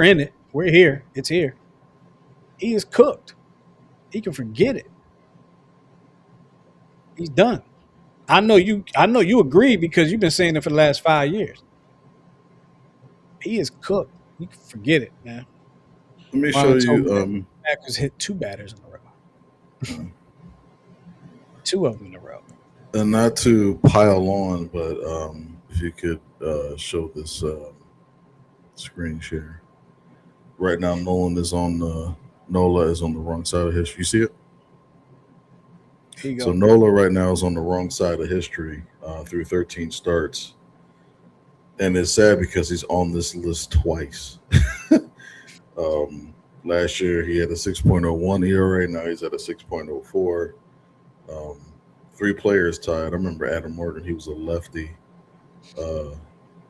in it. We're here. It's here. He is cooked. He can forget it. He's done. I know you. I know you agree because you've been saying it for the last 5 years. He is cooked. You can forget it, man. Let me show Marlon told you. me that Packers hit two batters in a row, two of them in a row. And not to pile on, but if you could show this screen share. Right now, Nola is on the wrong side of history. You see it? Here you So go. Nola right now is on the wrong side of history through 13 starts, and it's sad because he's on this list twice. Last year he had a 6.01 ERA. Now he's at a 6.04. Um, three players tied. I remember Adam Morgan. He was a lefty. Uh,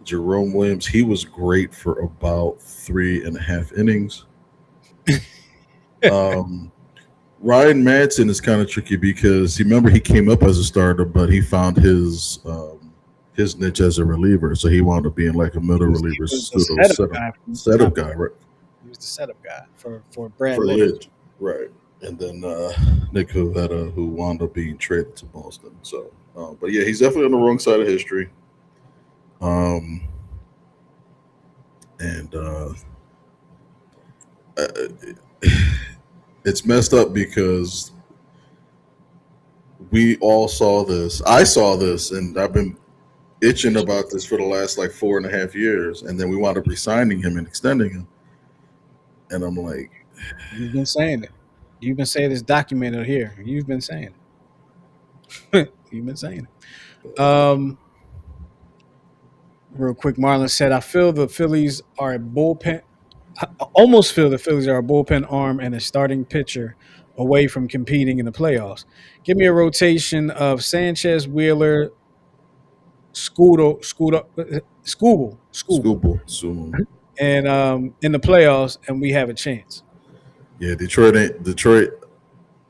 Jerome Williams. He was great for about 3.5 innings. Um, Ryan Madsen is kind of tricky because you remember he came up as a starter, but he found his niche as a reliever, so he wound up being like a middle He reliever, was the pseudo setup guy. setup guy, right? He was the setup guy for Brad For Lidge. Lidge, right? And then Nick Pivetta, who wound up being traded to Boston. So, but yeah, he's definitely on the wrong side of history. Um, and uh, it's messed up because we all saw this. I saw this, and I've been itching about this for the last like 4.5 years, and then we wound up resigning him and extending him. And I'm like, You've been saying it. You've been saying it's documented here. You've been saying it. You've been saying it. Real quick, Marlon said, I feel the Phillies are a bullpen. I almost feel the Phillies are a bullpen arm and a starting pitcher away from competing in the playoffs. Give me a rotation of Sanchez, Wheeler, Scooble, Scoople soon. and in the playoffs, and we have a chance. Yeah, Detroit ain't Detroit.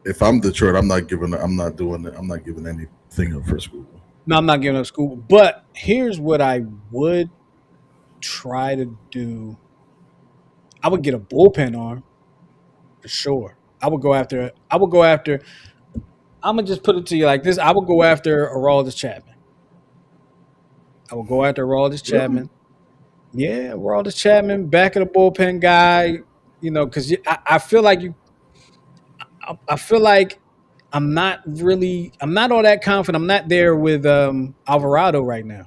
If I'm Detroit, I'm not giving. I'm not doing it. I'm not giving anything up for Scoople. No, I'm not giving up Scooble. But here's what I would try to do. I would get a bullpen arm for sure. I would go after. I would go after. I'm gonna just put it to you like this. I would go after Aroldis Chapman. I would go after Aroldis Really? Chapman. Yeah, Aroldis Chapman, back of the bullpen guy. You know, because I feel like you. I feel like I'm not all that confident. I'm not there with Alvarado right now.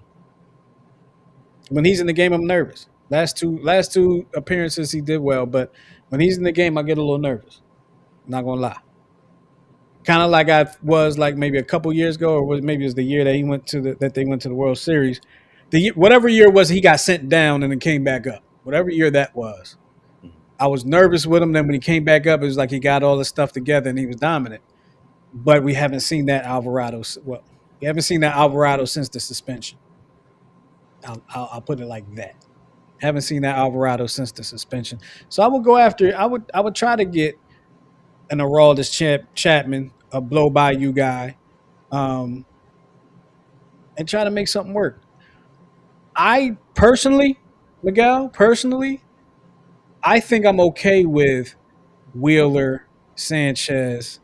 When he's in the game, I'm nervous. Last two appearances he did well, but when he's in the game, I get a little nervous. Not gonna lie. Kind of like I was like maybe a couple years ago, or maybe it was the year that they went to the World Series. Whatever year it was, he got sent down and then came back up. Whatever year that was, I was nervous with him. Then when he came back up, it was like he got all the stuff together and he was dominant. But we haven't seen that Alvarado. Well, we haven't seen that Alvarado since the suspension. I'll put it like that. Haven't seen that Alvarado since the suspension. So I would go after. I would try to get an Aroldis Chapman, a blow by you guy, um, and try to make something work. I personally, Miguel, personally, I think I'm okay with Wheeler, Sanchez,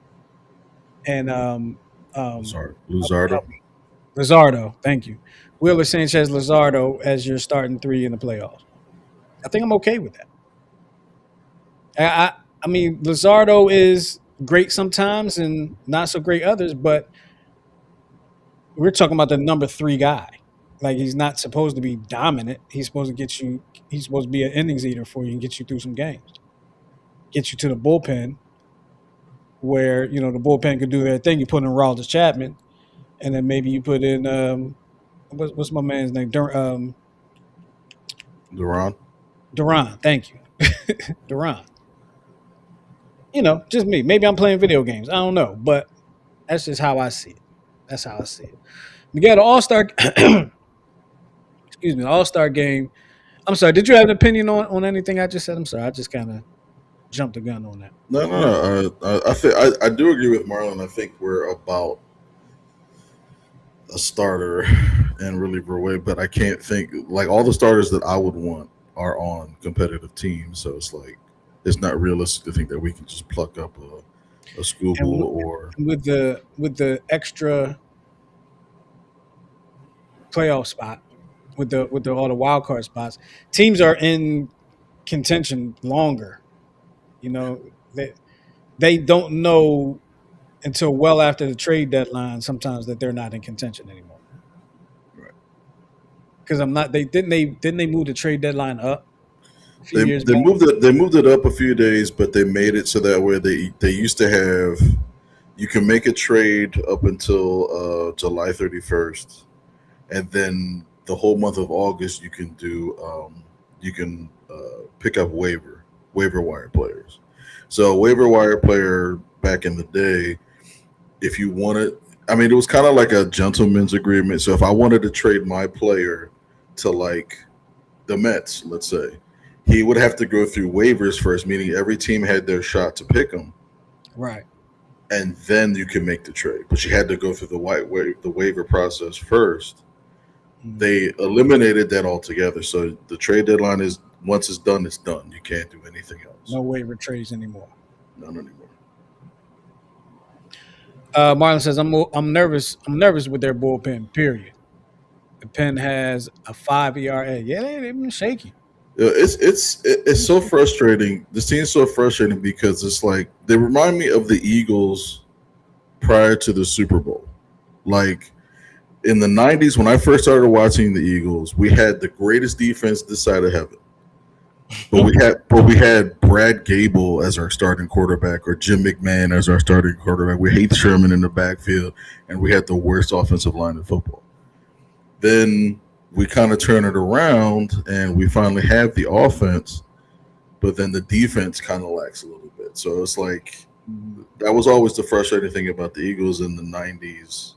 and Sorry, help Luzardo. me, Lizardo. Thank you, Wheeler, Sanchez, Lizardo as your starting three in the playoffs. I think I'm okay with that. I mean, Lizardo is great sometimes and not so great others, but we're talking about the number three guy. Like he's not supposed to be dominant. He's supposed to get you. He's supposed to be an innings eater for you and get you through some games. Get you to the bullpen where the bullpen could do their thing. You put in Raldis Chapman, and then maybe you put in what's my man's name? Duran. Duran. Thank you, Duran. Just me. Maybe I'm playing video games. I don't know, but that's just how I see it. That's how I see it. Miguel, the All Star. Excuse me, the All Star game. I'm sorry. Did you have an opinion on anything I just said? I'm sorry. I just kind of jumped the gun on that. No, no, no. I do agree with Marlon. I think we're about a starter and reliever away, but I can't think like all the starters that I would want are on competitive teams. So it's like it's not realistic to think that we can just pluck up a And school or with the extra playoff spot, with the all the wild card spots, teams are in contention longer. You know, they don't know until well after the trade deadline sometimes that they're not in contention anymore. right. Because I'm not. They move the trade deadline up a few They years they back. moved it up a few days, but they made it so that way they used to have you can make a trade up until July 31st, and then the whole month of August you can pick up waiver wire players. So a waiver wire player back in the day, if you wanted, I mean, it was kind of like a gentleman's agreement. So if I wanted to trade my player to like the Mets, let's say, he would have to go through waivers first, meaning every team had their shot to pick him, Right. and then you can make the trade. But you had to go through the waiver process first. Mhm. They eliminated that altogether. So the trade deadline is once it's done, it's done. You can't do anything else. No waiver trades anymore. None anymore. Marlon says I'm nervous. I'm nervous with their bullpen. Period. The pen has a 5 ERA. Yeah, they've been shaky. Yeah, it's Been so shaky. frustrating. This team's so frustrating because it's like they remind me of the Eagles prior to the Super Bowl. Like in the '90s, when I first started watching the Eagles, we had the greatest defense this side of heaven. But we had Brad Gable as our starting quarterback or Jim McMahon as our starting quarterback. We hate Sherman in the backfield, and we had the worst offensive line in football. Then we kind of turn it around, and we finally have the offense, but then the defense kind of lacks a little bit. So it's like Mhm. that was always the frustrating thing about the Eagles in the '90s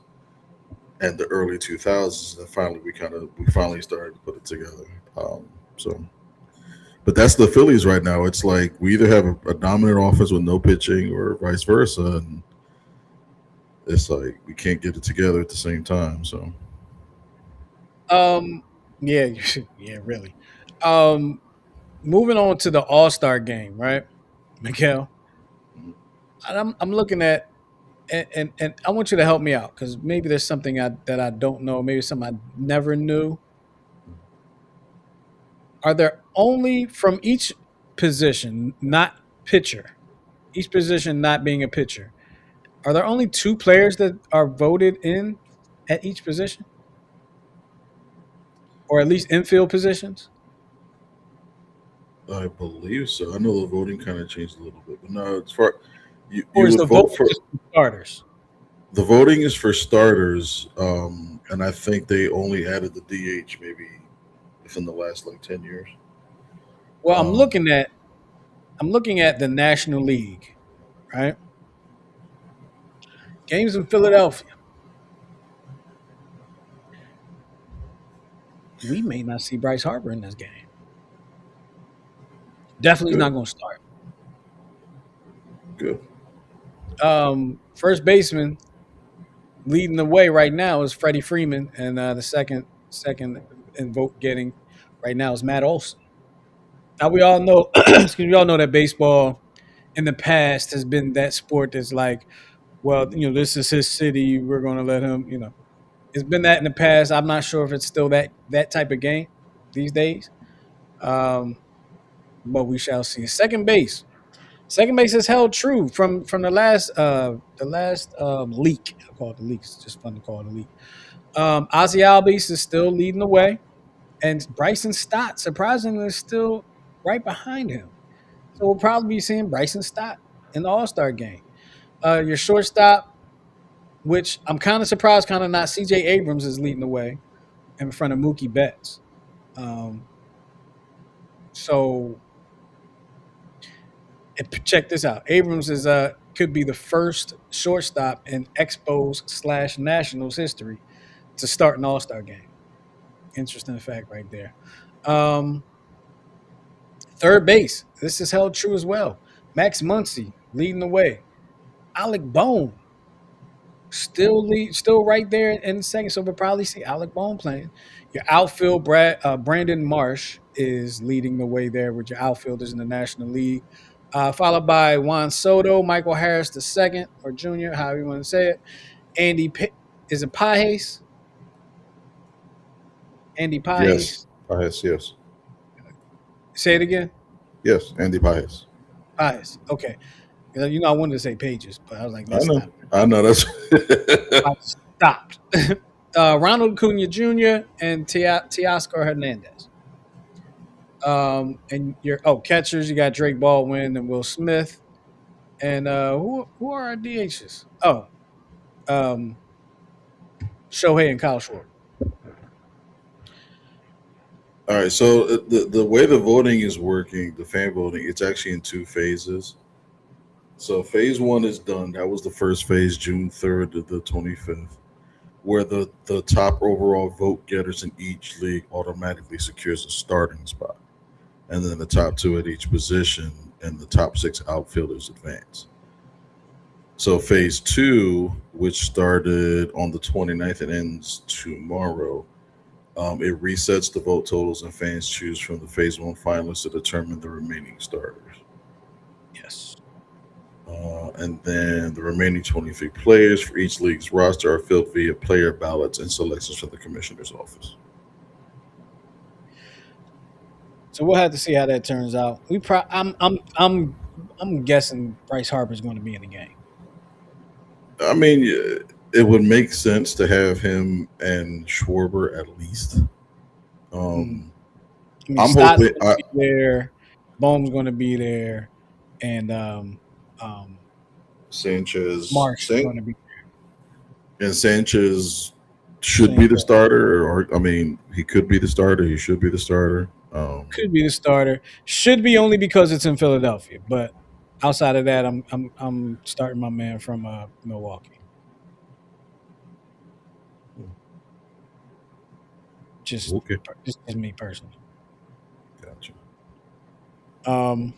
and the early 2000s. And finally, we finally started to put it together. So but that's the Phillies right now. It's like we either have a dominant offense with no pitching or vice versa, and it's like we can't get it together at the same time. So Um. Yeah. Yeah. Really. Um. Moving on to the All Star game, right, Miguel? I'm looking at and I want you to help me out because maybe there's something that I don't know, maybe something I never knew. Are there only from each position, not pitcher, each position not being a pitcher? Are there only two players that are voted in at each position, or at least infield positions, I believe so. I know the voting kind of changed a little bit, but no, it's for or you is would the vote voting for just for starters? the voting is for starters, and I think they only added the DH maybe within the last like 10 years. Well, Um, I'm looking at the National League, right? Games in Philadelphia. We may not see Bryce Harper in this game. Definitely not good, going to start. good, First baseman leading the way right now is Freddie Freeman, and the second in vote getting right now is Matt Olson. Now we all know, excuse me, we all know that baseball in the past has been that sport that's like, well, this is his city. We're going to let him. It's been that in the past. I'm not sure if it's still that type of game these days. Um, but we shall see. Second base. Second base has held true from the last leak. I call it the leak. It's just fun to call it a leak. Ozzy Albies is still leading the way, and Bryson Stott surprisingly is still right behind him. So we'll probably be seeing Bryson Stott in the All Star game. Your shortstop, which I'm kind of surprised, kind of not. C.J. Abrams is leading the way in front of Mookie Betts. Um, so check this out. Abrams is could be the first shortstop in Expos/Nationals history to start an All Star game. Interesting fact right there. Um, Third base. This is held true as well. Max Muncy leading the way. Alec Bone still right there in the second. So we'll probably see Alec Bone playing. Your outfield, Brandon Marsh is leading the way there with your outfielders in the National League, followed by Juan Soto, Michael Harris the second or junior, however you want to say it. Is it Pages? Andy Yes, Pages. Pajes. Yes, Say it again. yes, Andy Pajes. Pages. Okay. I wanted to say Pages, but I was like, I let's know. stop. I know. That's. I stopped. Ronald Acuna Jr. and Teoscar Hernandez. And your catchers, you got Drake Baldwin and Will Smith. And who are our DHs? Um, Shohei and Kyle Schwarber. All right. So the way the voting is working, the fan voting, it's actually in two phases. So phase one is done. That was the first phase, June 3rd to the 25th, where the top overall vote getters in each league automatically secures a starting spot, and then the top two at each position and the top six outfielders advance. So phase two, which started on the 29th and ends tomorrow, it resets the vote totals and fans choose from the phase one finalists to determine the remaining starters. Yes. And then the remaining 23 players for each league's roster are filled via player ballots and selections from the commissioner's office. So we'll have to see how that turns out. I'm guessing Bryce Harper's going to be in the game. I mean, it would make sense to have him and Schwarber at least. Mm. Um, I mean, I'm Stott's hoping going to be there, Bohm's going to be there, and um, Sanchez Marsh is going to be and Sanchez should same be the thing. starter, or I mean, he could be the starter. He should be the starter. Could be the starter. Should be only because it's in Philadelphia. But outside of that, I'm starting my man from Milwaukee. Just Okay, just as me personally. gotcha. Um.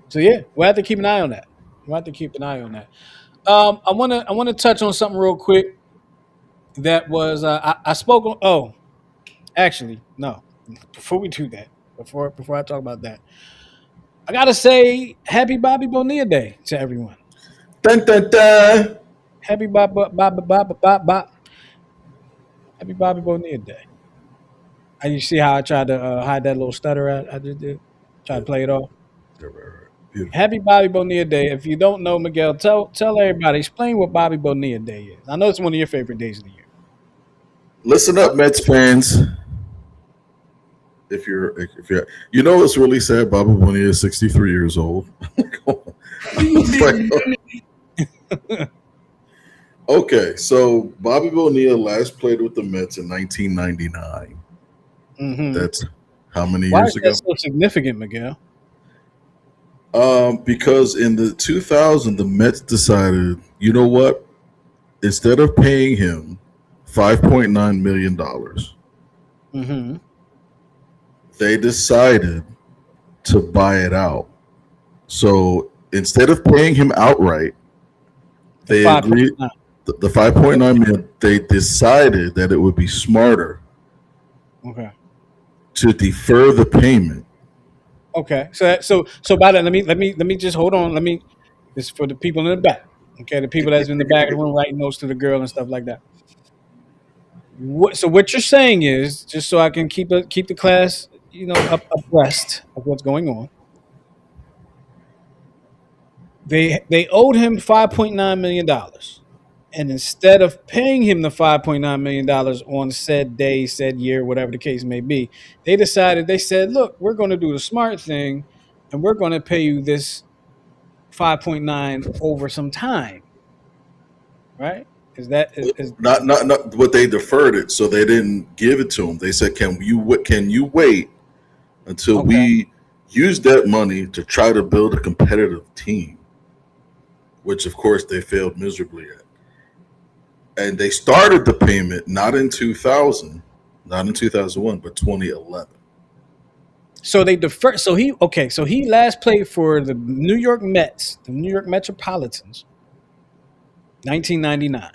So yeah, we'll have to keep an eye on that. We'll have to keep an eye on that. I wanna touch on something real quick. That was I spoke on. Oh, actually, no. Before we do that, before I talk about that, I gotta say Happy Bobby Bonilla Day to everyone. Dun, dun, dun. Happy Bobby Happy Bobby Bonilla Day. And you see how I tried to hide that little stutter I just did? Try to Yeah, play it off. right. Beautiful. Happy Bobby Bonilla Day. If you don't know, Miguel, tell everybody, explain what Bobby Bonilla Day is. I know it's one of your favorite days of the year. Listen up, Mets fans. If you're you know what's really sad, Bobby Bonilla is 63 years old. Okay, so Bobby Bonilla last played with the Mets in 1999. Hmm. That's how many Why years is that ago? so significant, Miguel? Because in the 2000, the Mets decided, you know what? Instead of paying him $5.9 million, Hmm. they decided to buy it out. So instead of paying him outright, The they agreed 5.9. the 5.9 million. They decided that it would be smarter Okay. to defer the payment. Okay. So by that, let me just hold on. This is for the people in the back. Okay, the people that's in the back of the room writing notes to the girl and stuff like that. So what you're saying is, just so I can keep the class, up abreast of what's going on. They owed him $5.9 million, and instead of paying him the $5.9 million on said day, said year, whatever the case may be, they said, look, we're going to do the smart thing, and we're going to pay you this 5.9 over some time, right? Is that is Not what they deferred it, so they didn't give it to him. They said, Can you wait until okay? we use that money to try to build a competitive team?" Which, of course, they failed miserably at. And they started the payment not in 2000, not in 2001, but 2011. So they defer. So he last played for the New York Mets, the New York Metropolitans, 1999,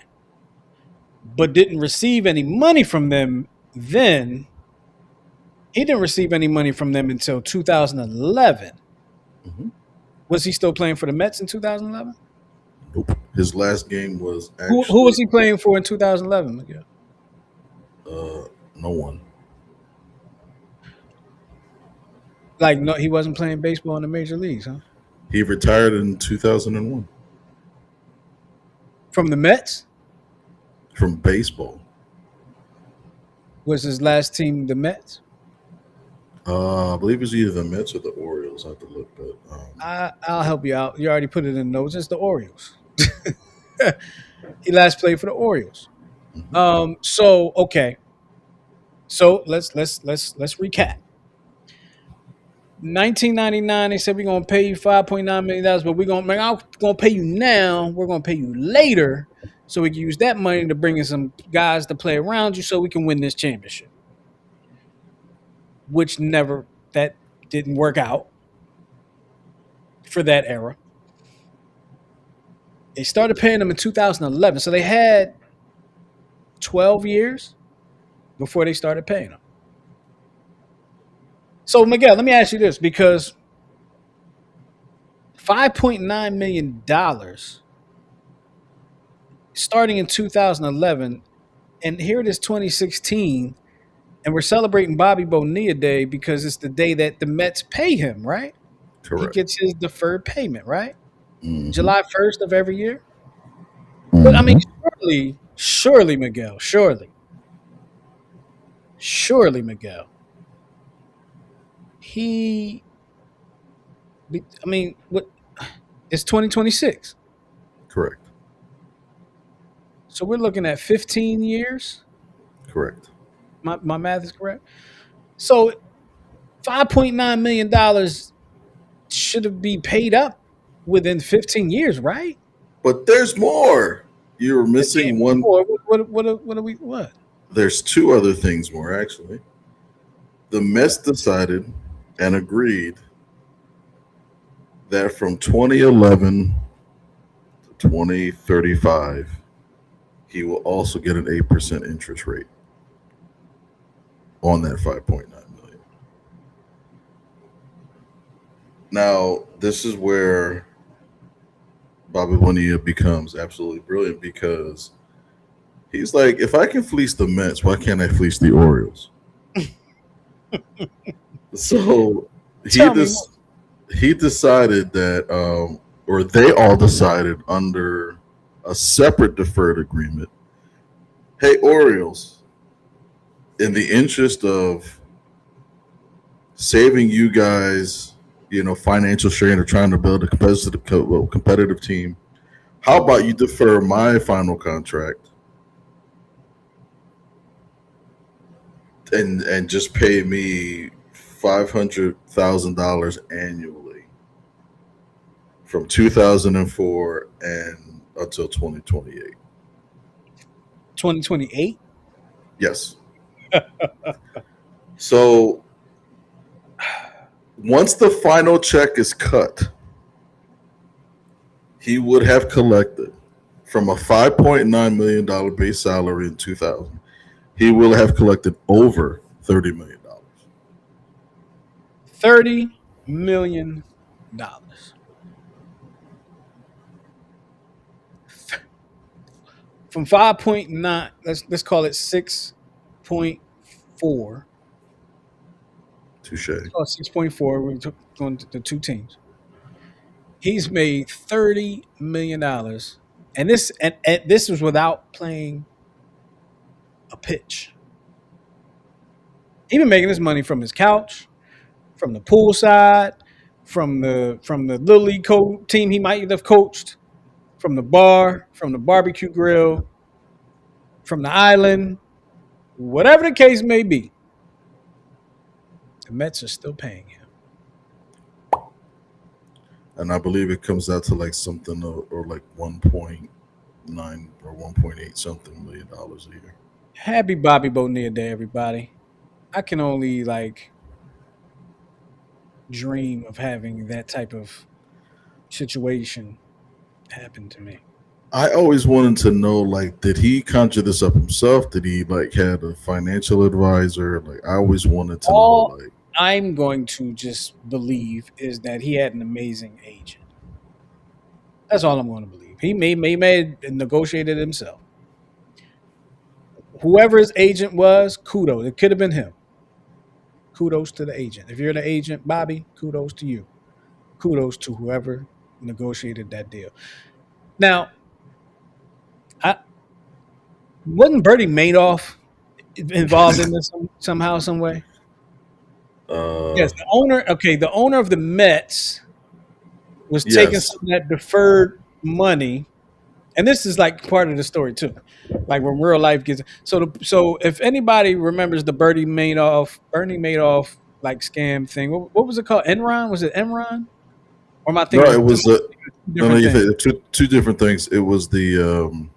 but didn't receive any money from them then. He didn't receive any money from them until 2011. Hmm. Was he still playing for the Mets in 2011? Nope. His last game was Who was actually he playing for in 2011, Miguel? no one. Like, no, he wasn't playing baseball in the major leagues, huh? He retired in 2001 From the Mets? from baseball. Was his last team the Mets? I believe it was either the Mets or the Orioles. I have to look, but I'll help you out. You already put it in notes. It's the Orioles. He last played for the Orioles. mhm. So okay. So let's recap. 1999, they said we're gonna pay you $5.9 million, but I'm gonna pay you now. We're gonna pay you later, so we can use that money to bring in some guys to play around you, so we can win this championship. Which never that didn't work out for that era. They started paying them in 2011, so they had 12 years before they started paying them. So Miguel, let me ask you this, because $5.9 million starting in 2011, and here it is 2016, and we're celebrating Bobby Bonilla Day because it's the day that the Mets pay him, right? He Correct. gets his deferred payment, right? Hmm. July 1st of every year. But I mean, Hmm. surely, Miguel, surely, Miguel. He, I mean, what? It's 2026, Correct. so we're looking at 15 years. Correct. My math is correct. So $5.9 million should have been paid up within 15 years, right? But there's more. You're It can't missing be one. more. What are we? What? There's two other things more, actually. The Mets decided and agreed that from 2011 to 2035, he will also get an 8% interest rate on that 5.9 million. Now, this is where Bobby Bonilla becomes absolutely brilliant because he's like, if I can fleece the Mets, why can't I fleece the Orioles? So he Tell me more. just he decided that, or they all decided under a separate deferred agreement. Hey, Orioles, in the interest of saving you guys, financial strain of trying to build a competitive team, how about you defer my final contract and just pay me $500,000 annually from 2004 and until 2028. 2028. Yes. So once the final check is cut, he would have collected from a $5.9 million base salary in 2000. He will have collected over $30 million. $30 million from 5.9. Let's call it 6.4. Touche. Let's call it 6.4. We took on the two teams. He's made $30 million, and this was without playing a pitch. He been making his money from his couch, from the poolside, from the little league team he might have coached, from the bar, from the barbecue grill, from the island, whatever the case may be. The Mets are still paying him. And I believe it comes out to like something or like 1.9 or 1.8 something $1 million a year. Happy Bobby Bonilla Day, everybody. I can only like dream of having that type of situation happen to me. I always wanted to know, like, did he conjure this up himself? Did he like had a financial advisor? Like, I always wanted to know, All like, I'm going to just believe is that he had an amazing agent. That's all I'm going to believe. He may have negotiated himself. Whoever his agent was, kudos. It could have been him. Kudos to the agent. If you're the agent, Bobby, kudos to you. Kudos to whoever negotiated that deal. Now, I wasn't Bertie Madoff involved in this somehow, some way? uh, Yes, the owner. Okay, the owner of the Mets was taking yes, some of that deferred money, and this is like part of the story too. Like when real life gets so if anybody remembers the Bernie Madoff like scam thing, what was it called? Enron? Was it Enron? Or am I no, thinking of it was two no, no. different You things? think two different things. It was the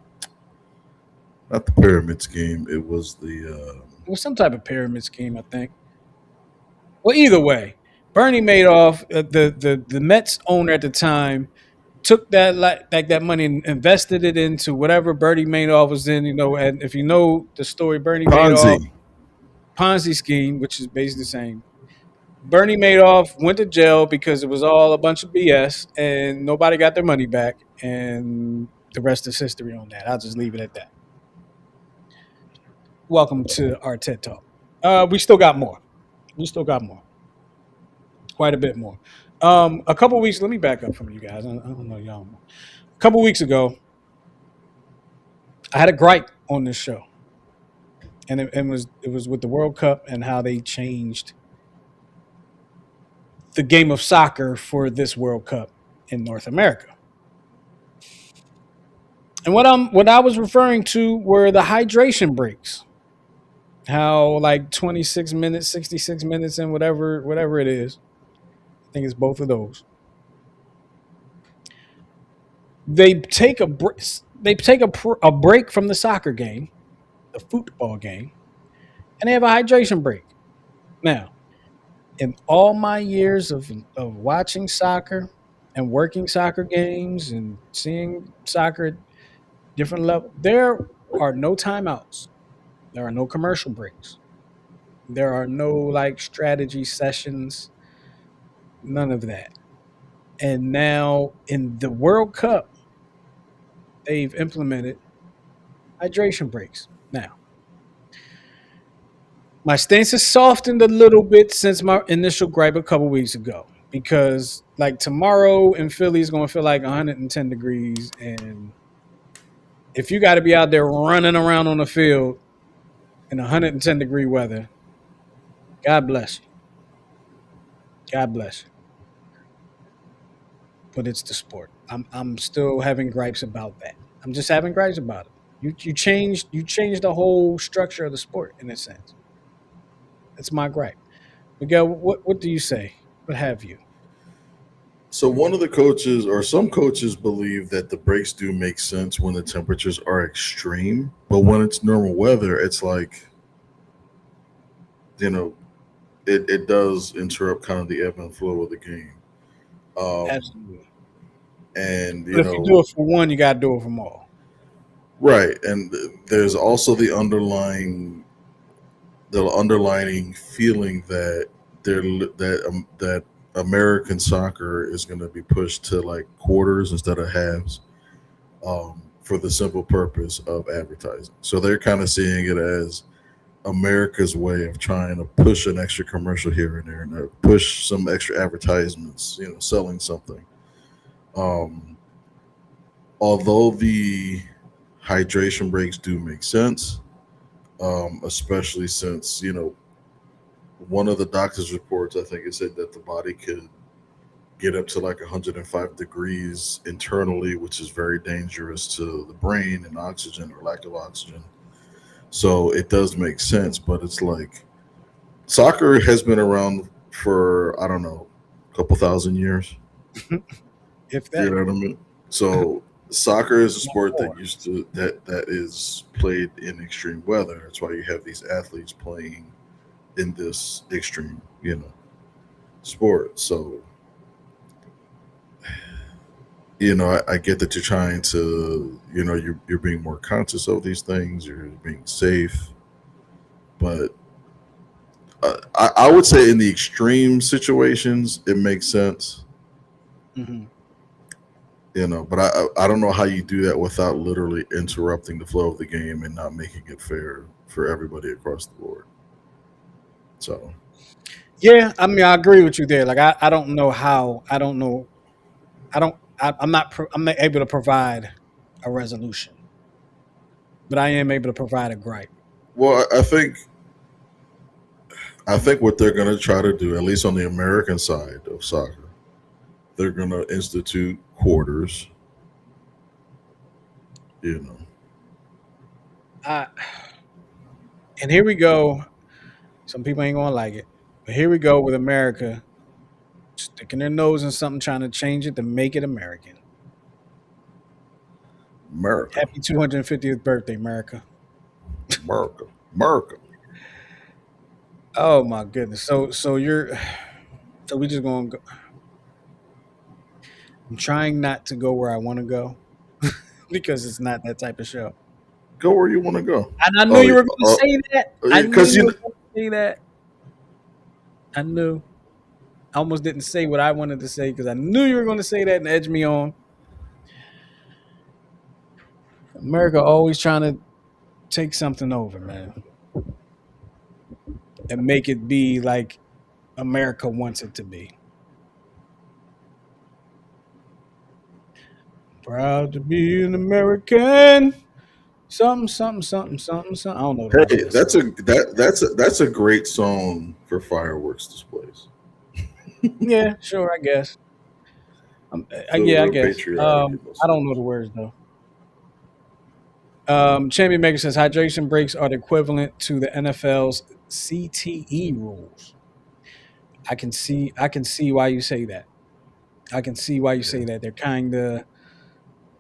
not the pyramid scheme. It was the It was some type of pyramid scheme, I think. Well, either way, Bernie Madoff, the Mets owner at the time, took that like that money and invested it into whatever Bernie Madoff was in. And if you know the story, Bernie Ponzi. Madoff Ponzi scheme, which is basically the same. Bernie Madoff went to jail because it was all a bunch of BS and nobody got their money back. And the rest is history on that. I'll just leave it at that. Welcome to our TED Talk. We still got more. We still got more. Quite a bit more. A couple weeks. Let me back up from you guys. I don't know y'all. A couple weeks ago, I had a gripe on this show, and it was with the World Cup and how they changed the game of soccer for this World Cup in North America. And what I was referring to were the hydration breaks. How like 26 minutes, 66 minutes, and whatever it is. I think it's both of those. They take a break from the soccer game, the football game, and they have a hydration break. Now, in all my years of watching soccer and working soccer games and seeing soccer at different levels, there are no timeouts. There are no commercial breaks. There are no like strategy sessions, none of that. And now in the World Cup, they've implemented hydration breaks. Now, my stance has softened a little bit since my initial gripe a couple weeks ago because like tomorrow in Philly is going to feel like 110 degrees, and if you got to be out there running around on the field in 110-degree weather, God bless you. God bless you. But it's the sport. I'm still having gripes about that. I'm just having gripes about it. You changed the whole structure of the sport in a sense. That's my gripe. Miguel, what do you say? What have you? So one of the coaches, or some coaches, believe that the breaks do make sense when the temperatures are extreme, but when it's normal weather, it's like, you know, it does interrupt kind of the ebb and flow of the game. Um, Absolutely. and But if you do it for one, you got to do it for them all. right, and there's also the underlying feeling that that American soccer is going to be pushed to like quarters instead of halves, for the simple purpose of advertising. So they're kind of seeing it as America's way of trying to push an extra commercial here and there, and push some extra advertisements, selling something. Um, Although the hydration breaks do make sense, especially since one of the doctor's reports, I think it said that the body could get up to like 105 degrees internally, which is very dangerous to the brain and oxygen or lack of oxygen. So it does make sense, but it's like soccer has been around for, I don't know, a couple thousand years. If You that, know what I mean? So soccer is a not sport that more. used to that is played in extreme weather. That's why you have these athletes playing in this extreme, sport. So I get that you're trying to, you're being more conscious of these things. You're being safe, but I would say in the extreme situations, it makes sense. Hmm. But I don't know how you do that without literally interrupting the flow of the game and not making it fair for everybody across the board. So Yeah, I mean, I agree with you there. Like, I don't know how. I don't know. I don't. I'm not able to provide a resolution, but I am able to provide a gripe. well, I think what they're going to try to do, at least on the American side of soccer, they're going to institute quarters. You know, I, and here we go. Some people ain't gonna like it, but here we go with America sticking their nose in something, trying to change it to make it American. America, Happy 250th birthday, America. America, America. Oh my goodness. So you're so we just going to go. I'm trying not to go where I want to go because it's not that type of show. Go where you want to go. And I knew Oh, you were going to say that. I knew because you were going to say that. I knew. I almost didn't say what I wanted to say because I knew you were going to say that and edge me on. America always trying to take something over, man, and make it be like America wants it to be. Proud to be an American. Something, something, something, something, something. I don't know the rest of hey, that that's song. a great song for fireworks displays. Yeah, sure, I guess. Feel Yeah, I real guess. patriotic in those I don't know things. the words though. Champion Maker says hydration breaks are the equivalent to the NFL's CTE rules. I can see why you say that. I can see why you Yeah, say that. They're kind of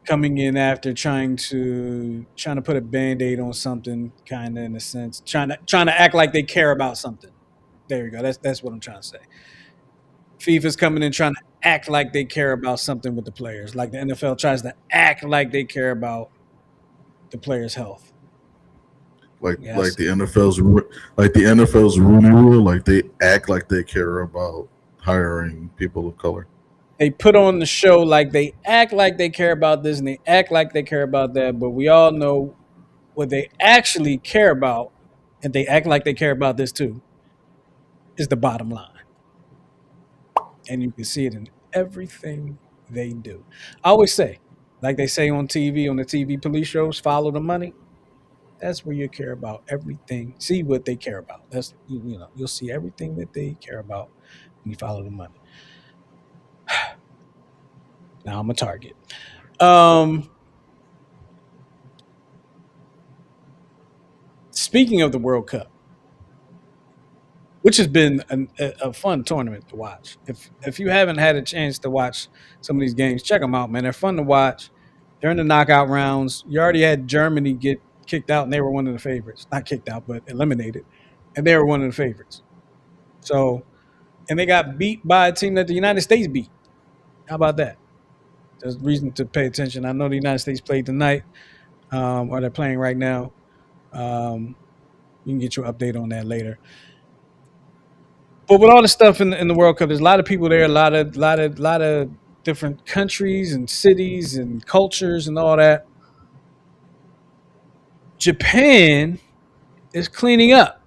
coming in after trying to put a band-aid on something, kind of in a sense, trying to act like they care about something. There you go. That's what I'm trying to say. FIFA's coming in trying to act like they care about something with the players, like the NFL tries to act like they care about the players' health. like Yeah, I like see. the NFL's Rooney Rule. Like they act like they care about hiring people of color. They put on the show like they act like they care about this and they act like they care about that, but we all know what they actually care about, and they act like they care about this too, is the bottom line. And you can see it in everything they do. I always say, like they say on TV, on the TV police shows, follow the money. That's where you care about everything. See what they care about. That's you'll see everything that they care about when you follow the money. Now I'm a target. Um, Speaking of the World Cup, which has been a fun tournament to watch. If you haven't had a chance to watch some of these games, check them out, man. They're fun to watch. They're in the knockout rounds. You already had Germany get kicked out, and they were one of the favorites. Not kicked out, but eliminated, and they were one of the favorites. So, and they got beat by a team that the United States beat. How about that? There's reason to pay attention. I know the United States played tonight, or they're playing right now. Um, you can get your update on that later. But with all the stuff in the World Cup, there's a lot of people there, lot of different countries and cities and cultures and all that. Japan is cleaning up,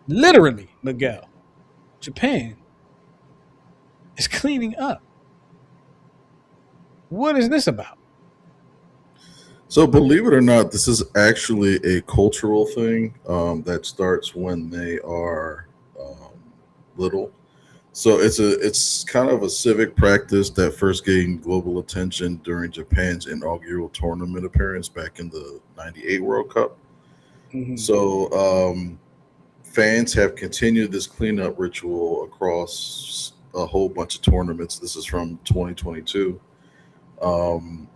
literally, Miguel. Japan is cleaning up. What is this about? So believe it or not, this is actually a cultural thing that starts when they are little. So it's kind of a civic practice that first gained global attention during Japan's inaugural tournament appearance back in the '98 World Cup. Hmm. So fans have continued this cleanup ritual across a whole bunch of tournaments. This is from 2022. Um,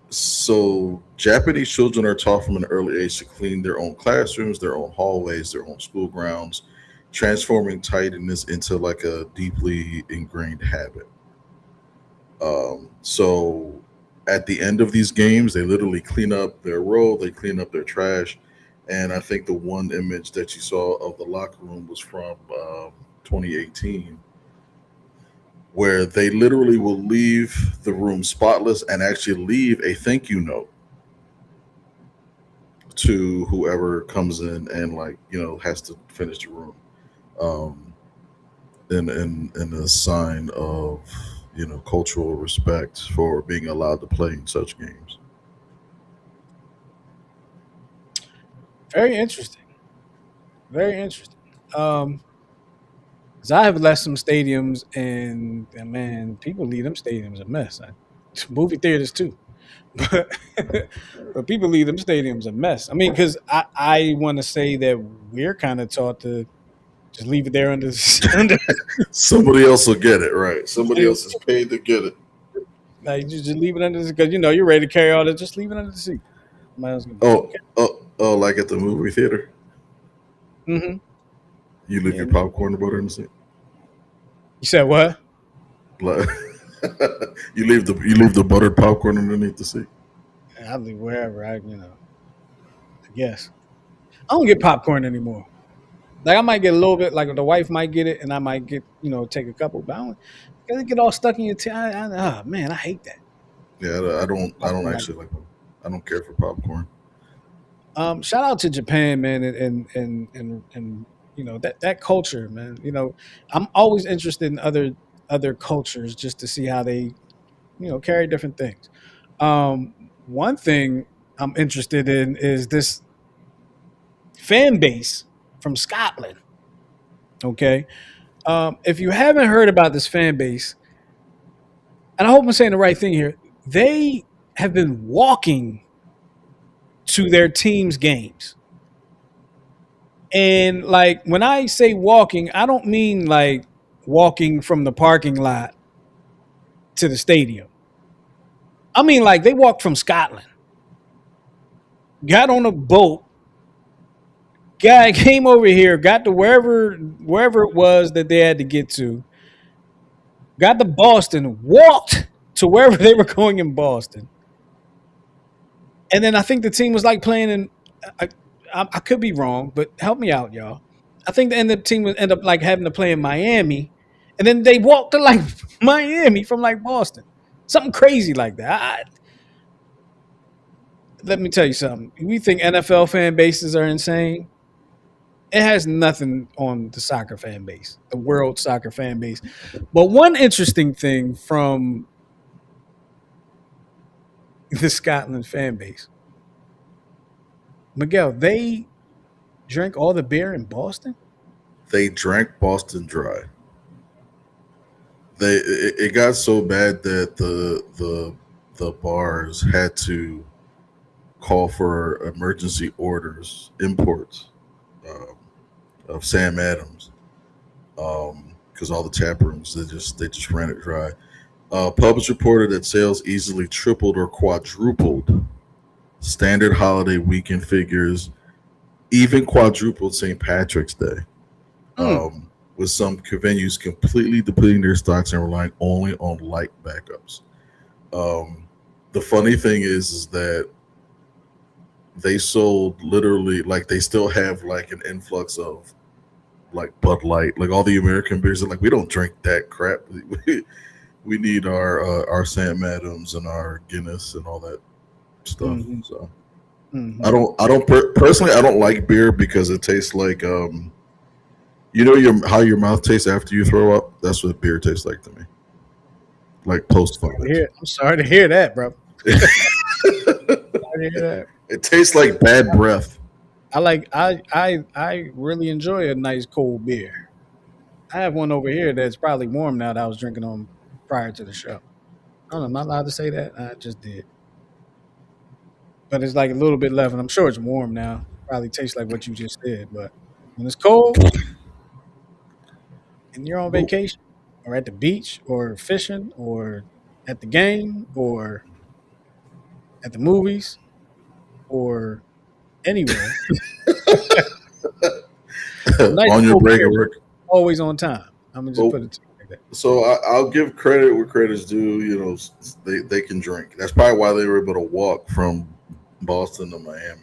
so Japanese children are taught from an early age to clean their own classrooms, their own hallways, their own school grounds, transforming tidiness into like a deeply ingrained habit. So at the end of these games, they literally clean up their row, they clean up their trash. And I think the one image that you saw of the locker room was from 2018, where they literally will leave the room spotless and actually leave a thank you note to whoever comes in and, like, has to finish the room. Um, in a sign of cultural respect for being allowed to play in such games. Very interesting. Very interesting. Um, 'Cause I have left some stadiums, and man, people leave them stadiums a mess. Movie theaters too, but but people leave them stadiums a mess. I mean, because I want to say that we're kind of taught to just leave it there under under Somebody else will get it, right? Somebody else is paid to get it. like just leave it under because you're ready to carry all that. Just leave it under the seat. Somebody else can get it. Oh, oh, like at the movie theater, Mm-hmm. you leave your And popcorn butter in the seat. you said what? Like, you leave the buttered popcorn underneath the seat. I leave wherever I guess I don't get popcorn anymore. Like I might get a little bit, like the wife might get it, and I might get, take a couple. But I don't, because it get all stuck in your teeth. Man, I hate that. Yeah, I don't Popcorn, actually like. I don't care for popcorn. shout out to Japan, man, and that culture, man. I'm always interested in other cultures just to see how they carry different things. One thing I'm interested in is this fan base from Scotland. Okay, if you haven't heard about this fan base, and I hope I'm saying the right thing here, they have been walking to their team's games. And like when I say walking, I don't mean like walking from the parking lot to the stadium. I mean like they walked from Scotland, got on a boat, guy came over here, got to wherever it was that they had to get to, got to Boston, walked to wherever they were going in Boston, and then I think the team was like playing in. I, I could be wrong, but help me out, y'all. I think the team would end up like having to play in Miami, and then they walked to like Miami from like Boston, something crazy like that. Let me tell you something. We think NFL fan bases are insane. It has nothing on the soccer fan base, the world soccer fan base. But one interesting thing from the Scotland fan base, Miguel, they drank all the beer in Boston. They drank Boston dry. It got so bad that the bars had to call for emergency orders, imports, um, of Sam Adams, because all the tap rooms they just ran it dry. Pubs reported that sales easily tripled or quadrupled standard holiday weekend figures, even quadrupled St. Patrick's Day. Mm. With some venues completely depleting their stocks and relying only on light backups. Um, the funny thing is that they sold literally, like, they still have like an influx of like Bud Light, like all the American beers are like, we don't drink that crap. We need our Sam Adams and our Guinness and all that stuff. Mm-hmm. So Mm-hmm. personally, I don't like beer because it tastes like how your mouth tastes after you throw up. That's what beer tastes like to me, like post vomit. I'm sorry to hear that, bro. Sorry to hear that. It tastes like bad breath. I really enjoy a nice cold beer. I have one over here that's probably warm now that I was drinking on prior to the show. I don't know, am I allowed to say that? I just did. But it's like a little bit left, and I'm sure it's warm now. Probably tastes like what you just said, but when it's cold and you're on But vacation or at the beach or fishing or at the game or at the movies or anywhere, A nice On your full break at period, work. always on time. I'm gonna just put Well, it to you like that. so I'll give credit where credit's due. You know, they can drink. That's probably why they were able to walk from Boston to Miami.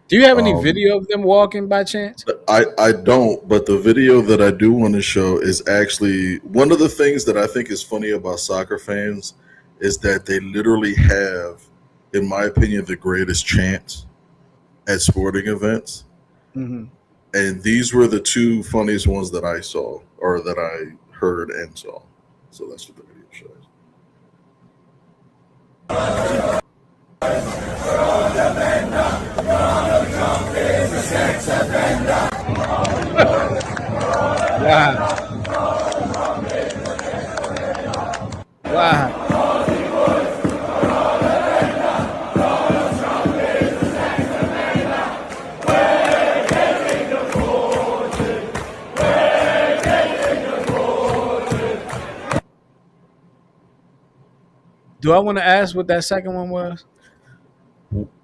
Do you have any Um, video of them walking by chance? I don't, but the video that I do want to show is actually one of the things that I think is funny about soccer fans is that they literally have, in my opinion, the greatest chants at sporting events. Hmm. And these were the two funniest ones that I saw or that I heard and saw. So that's what the video shows. Wow, wow. Do I want to ask what that second one was?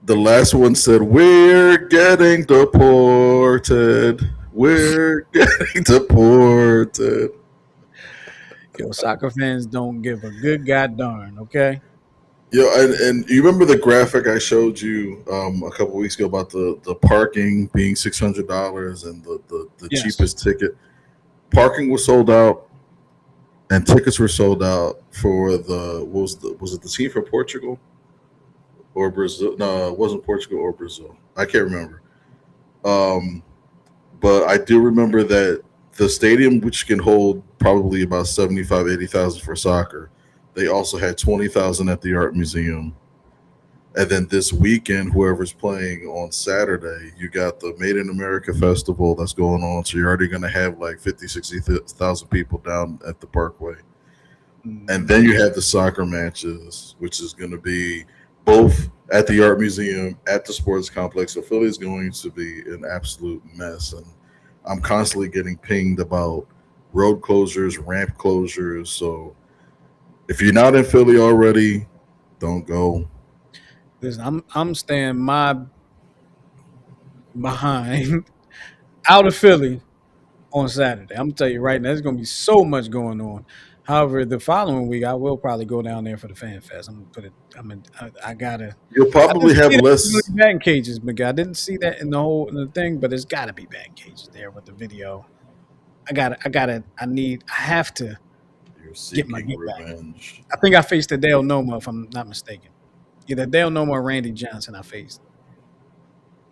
The last one said, "We're getting deported. We're getting deported." Yo, soccer fans don't give a good god darn. Okay. Yo, and you remember the graphic I showed you a couple weeks ago about the parking being $600 and the Yes. cheapest ticket. Parking was sold out, and tickets were sold out for the was it the team from Portugal or Brazil? No, it wasn't Portugal or Brazil. I can't remember. Um, but I do remember that the stadium, which can hold probably about 75, 80,000 for soccer, they also had 20,000 at the art museum. And then this weekend, whoever's playing on Saturday, you got the Made in America festival that's going on. So you're already going to have like 50, 60,000 people down at the Parkway. And Mhm. then you have the soccer matches, which is going to be both at the art museum, at the sports complex. So Philly is going to be an absolute mess. And I'm constantly getting pinged about road closures, ramp closures. So if you're not in Philly already, don't go. Listen, I'm staying my behind out of Philly on Saturday. I'm gonna tell you right now, there's gonna be so much going on. However, the following week, I will probably go down there for the fan fest. I'm gonna put it. I gotta. You'll I didn't probably see have that really less. batting cages, Miguel. I didn't see that in the whole in the thing, but it's got to be batting cages there with the video. I got to I got to. I need. I have to You're get my seeking get back. revenge. I think I faced Dale Noma, if I'm not mistaken. Either Dale Noma or Randy Johnson. I faced.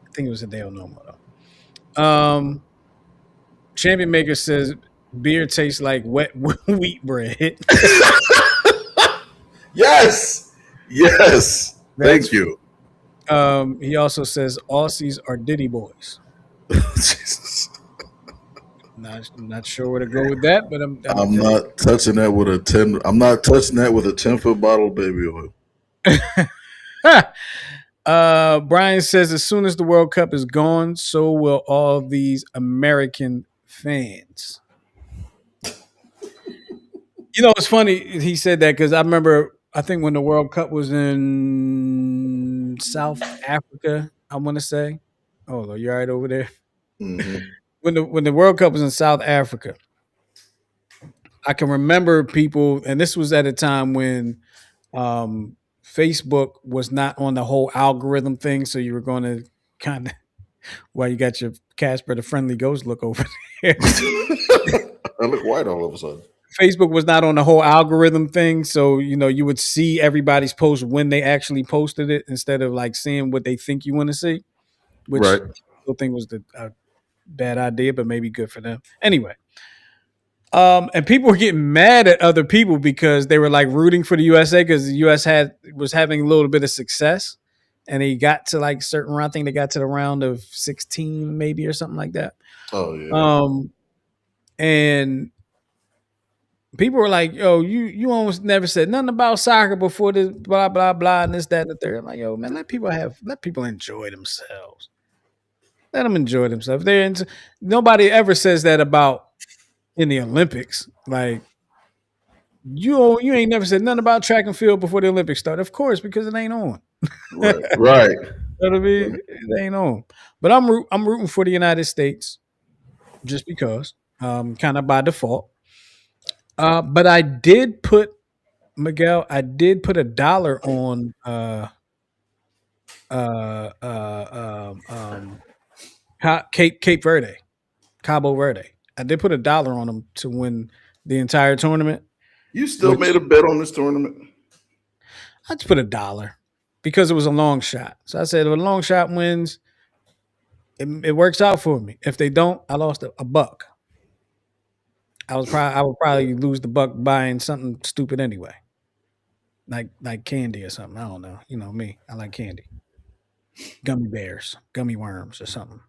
I think it was a Dale Noma though. Champion Maker says beer tastes like wet wheat bread. Yes. Yes. That's Thank funny. you. He also says Aussies are Diddy boys. Jesus. Not sure where to go with that, but I'm I'm not touching that with a 10. I'm not touching that with a 10-foot bottle of baby oil. Brian says as soon as the World Cup is gone, so will all these American fans. You know, it's funny he said that because I remember I think when the World Cup was in South Africa, I want to say. Oh, you all right over there? Hmm. When the World Cup was in South Africa, I can remember people, and this was at a time when Facebook was not on the whole algorithm thing, so you were going to kind of well, you got your Casper the Friendly Ghost look over there. I look white all of a sudden. Facebook was not on the whole algorithm thing, so you know you would see everybody's post when they actually posted it instead of like seeing what they think you want to see, which Right. I still think was the bad idea, but maybe good for them. Anyway, and people were getting mad at other people because they were like rooting for the USA because the US was having a little bit of success, and they got to like certain round. I think they got to the round of 16, maybe or something like that. Oh yeah. Um, and people were like, "Yo, you almost never said nothing about soccer before this, blah blah blah, and this that and the third." I'm like, "Yo, man, let people enjoy themselves. Let them enjoy themselves. Nobody ever says that about in the Olympics. Like you ain't never said nothing about track and field before the Olympics started. Of course, because it ain't on. You Right. Right. know what I mean? Right. It ain't on. But I'm rooting for the United States just because, kind of by default. But I did put Miguel. I did put $1 on uh, uh, Cape Verde, Cabo Verde. I did put $1 on them to win the entire tournament, You still made which a bet on this tournament? I just put $1 because it was a long shot. So I said, if a long shot wins, it works out for me. If they don't, I lost a buck. I would probably lose the buck buying something stupid anyway, like candy or something. I don't know. You know me. I like candy, gummy bears, gummy worms, or something.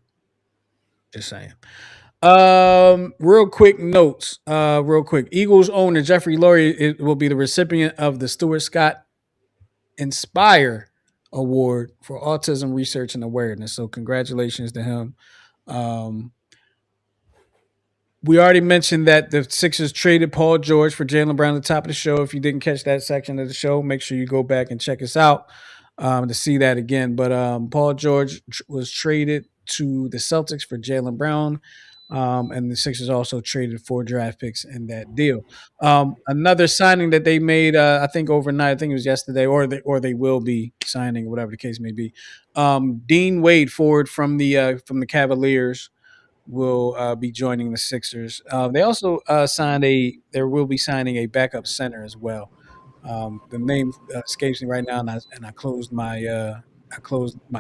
Just saying. Real quick notes. Real quick. Eagles owner Jeffrey Lurie will be the recipient of the Stuart Scott Inspire Award for Autism Research and Awareness. So congratulations to him. Um, we already mentioned that the Sixers traded Paul George for Jalen Brown at the top of the show. If you didn't catch that section of the show, make sure you go back and check us out to see that again. But Paul George was traded to the Celtics for Jalen Brown. And the Sixers also traded 4 draft picks in that deal. Another signing that they made, I think overnight, I think it was yesterday, or they will be signing, whatever the case may be. Dean Wade, forward from the Cavaliers, will be joining the Sixers. They also signed a. There will be signing a backup center as well. The name escapes me right now, and I closed my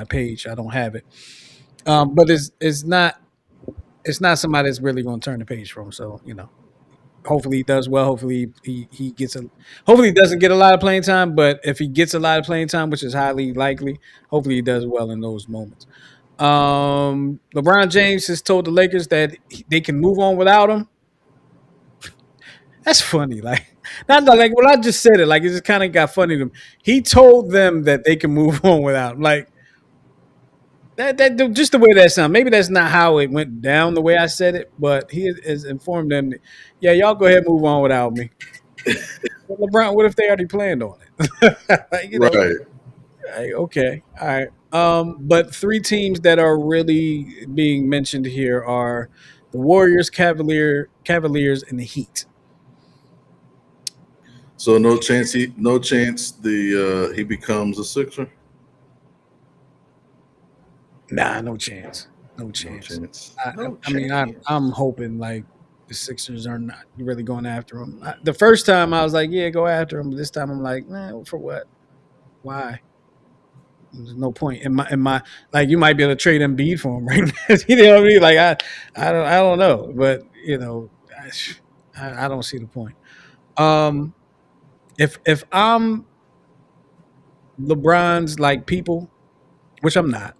page. I don't have it. But it's not somebody that's really going to turn the page from. So hopefully he does well. Hopefully he gets a. Hopefully he doesn't get a lot of playing time. But if he gets a lot of playing time, which is highly likely, hopefully he does well in those moments. LeBron James has told the Lakers that they can move on without him. That's funny. Like not like when I just said it, like it just kind of got funny to him. He told them that they can move on without him. Like that just the way that sounds. Maybe that's not how it went down the way I said it, but he has informed them that, yeah, y'all go ahead and move on without me. But LeBron, what if they already planned on it? Like, Right. okay, all right. But 3 teams that are really being mentioned here are the Warriors, Cavaliers, and the Heat. So no chance he becomes a Sixer. Nah, no chance, no No chance. chance. I, No I mean, chance. I'm hoping like the Sixers are not really going after him. The first time I was like, yeah, go after him. But this time I'm like, man, for what? Why? There's no point in my like you might be able to trade Embiid for him right now. You know what I mean? Like I don't know, but I don't see the point. Um, if I'm LeBron's like people, which I'm not,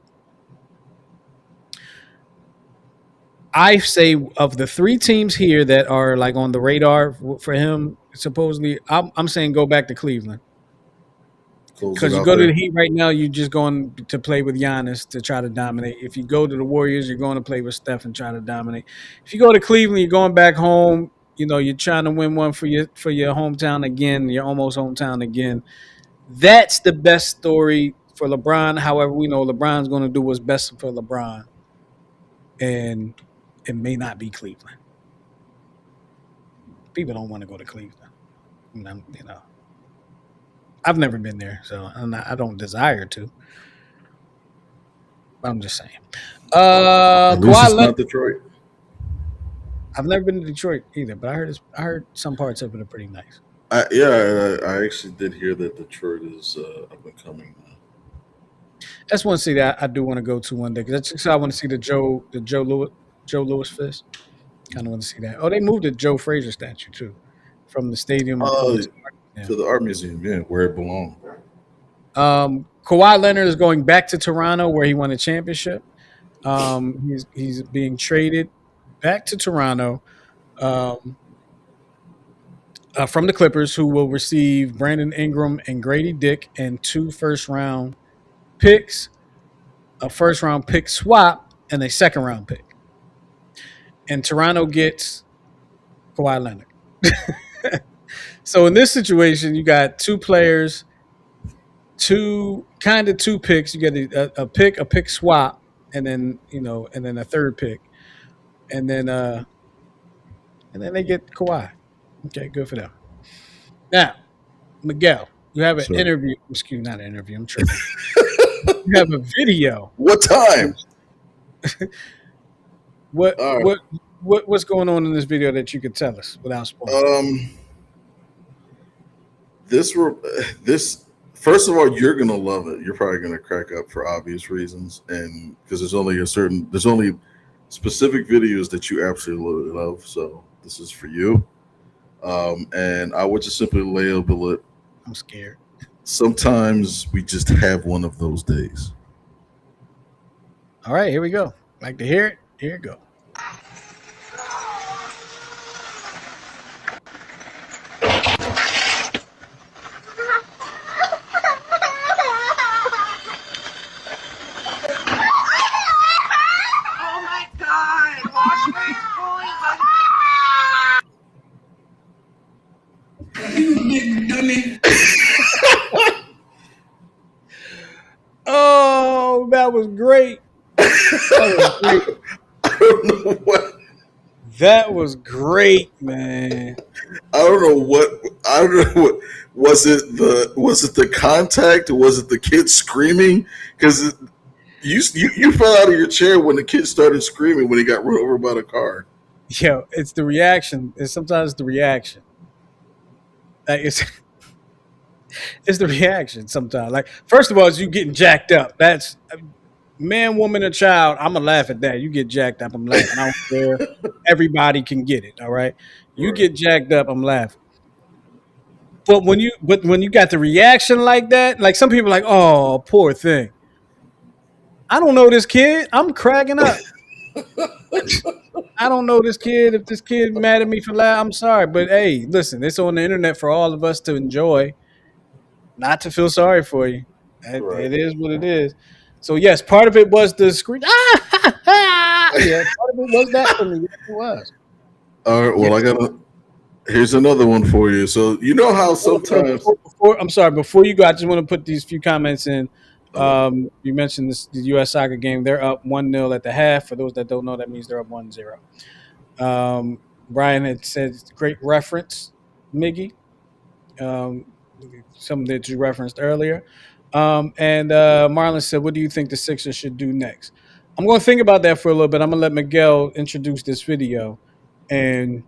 I say of the 3 teams here that are like on the radar for him, supposedly, I'm saying go back to Cleveland. Close it Because you out go to there. the Heat right now, you're just going to play with Giannis to try to dominate. If you go to the Warriors, you're going to play with Steph and try to dominate. If you go to Cleveland, you're going back home. You're trying to win one for your hometown again, your almost hometown again. That's the best story for LeBron. However, we know LeBron's going to do what's best for LeBron, and it may not be Cleveland. People don't want to go to Cleveland. I've never been there, so I don't desire to. But I'm just saying. At least Kawhi it's Leonard. not Detroit. I've never been to Detroit either, but I heard some parts of it are pretty nice. I actually did hear that Detroit is up and coming. That's one city that I do want to go to one day because I want to see the Joe Louis fist. Kind of want to see that. Oh, they moved the Joe Frazier statue too, from the stadium over Uh, to to now. the art museum, yeah, where it belongs. Kawhi Leonard is going back to Toronto where he won a championship. He's being traded back to Toronto. Um, from the Clippers, who will receive Brandon Ingram and Grady Dick and 2 first-round picks, a first-round pick swap, and a second-round pick. And Toronto gets Kawhi Leonard. So in this situation, you got 2 players, two picks. You get a pick swap, and then a third pick. and then they get Kawhi. Okay, good for them. Now, Miguel, you have an Sir. interview. Excuse me, not an interview. I'm tripping. You have a video. What time? What All right. what what's going on in this video that you could tell us without spoiling? Um, this first of all, you're gonna love it. You're probably gonna crack up for obvious reasons, and because there's only specific videos that you absolutely love. So this is for you. And I would just simply label it. I'm scared. Sometimes we just have one of those days. All right, here we go. Like to hear it? Here you go. Oh my god! Wash my toilet! Oh, that was great. That was great. I don't know what. That was great, man. I don't know what. I don't know what. Was it the contact? Was it the kid screaming? Because you fell out of your chair when the kid started screaming when he got run over by the car. Yo, it's the reaction. It's sometimes the reaction. Like it's the reaction sometimes. Like, first of all, it's you getting jacked up. That's man, woman, or child. I'm gonna laugh at that. You get jacked up, I'm laughing. I don't care. Everybody can get it. All right. You Right. get jacked up, I'm laughing. But when you got the reaction like that, like some people are like, oh, poor thing. I don't know this kid. I'm cracking up. I don't know this kid. If this kid mad at me for that, I'm sorry. But hey, listen, it's on the internet for all of us to enjoy, not to feel sorry for you. Right. It is what it is. So yes, part of it was the scream. Yeah, part of it was that for me. Yes, it was. All right. Yes. Well, here's another one for you. So you know how So sometimes. I'm sorry. Before you go, I just want to put these few comments in. Okay. You mentioned the U.S. soccer game. They're up 1-0 at the half. For those that don't know, that means they're up 1-0. Brian had said great reference, Miggy. Um, something that you referenced earlier. And Marlon said, "What do you think the Sixers should do next?" I'm going to think about that for a little bit. I'm going to let Miguel introduce this video, and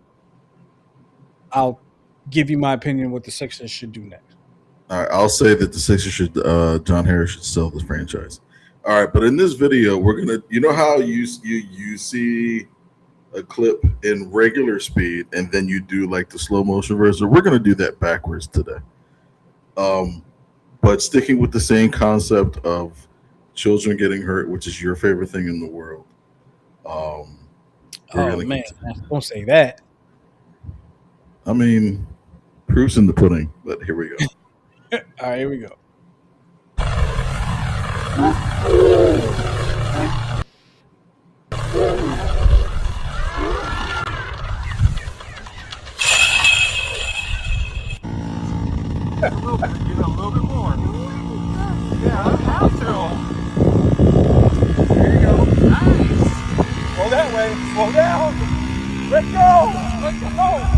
I'll give you my opinion what the Sixers should do next. All right. I'll say that the Sixers should. John Harris should sell the franchise. All right. But in this video, we're gonna. You know how you see a clip in regular speed and then you do like the slow motion version. We're gonna do that backwards today. Um, but sticking with the same concept of children getting hurt, which is your favorite thing in the world. Um, we're Oh gonna. man, don't say that. I mean, proof's in the pudding. But here we go. All right, here we go. A little bit, a little bit more. Yeah, I have to. There you go. Nice. Go that way. Slow down. Let go. Let go.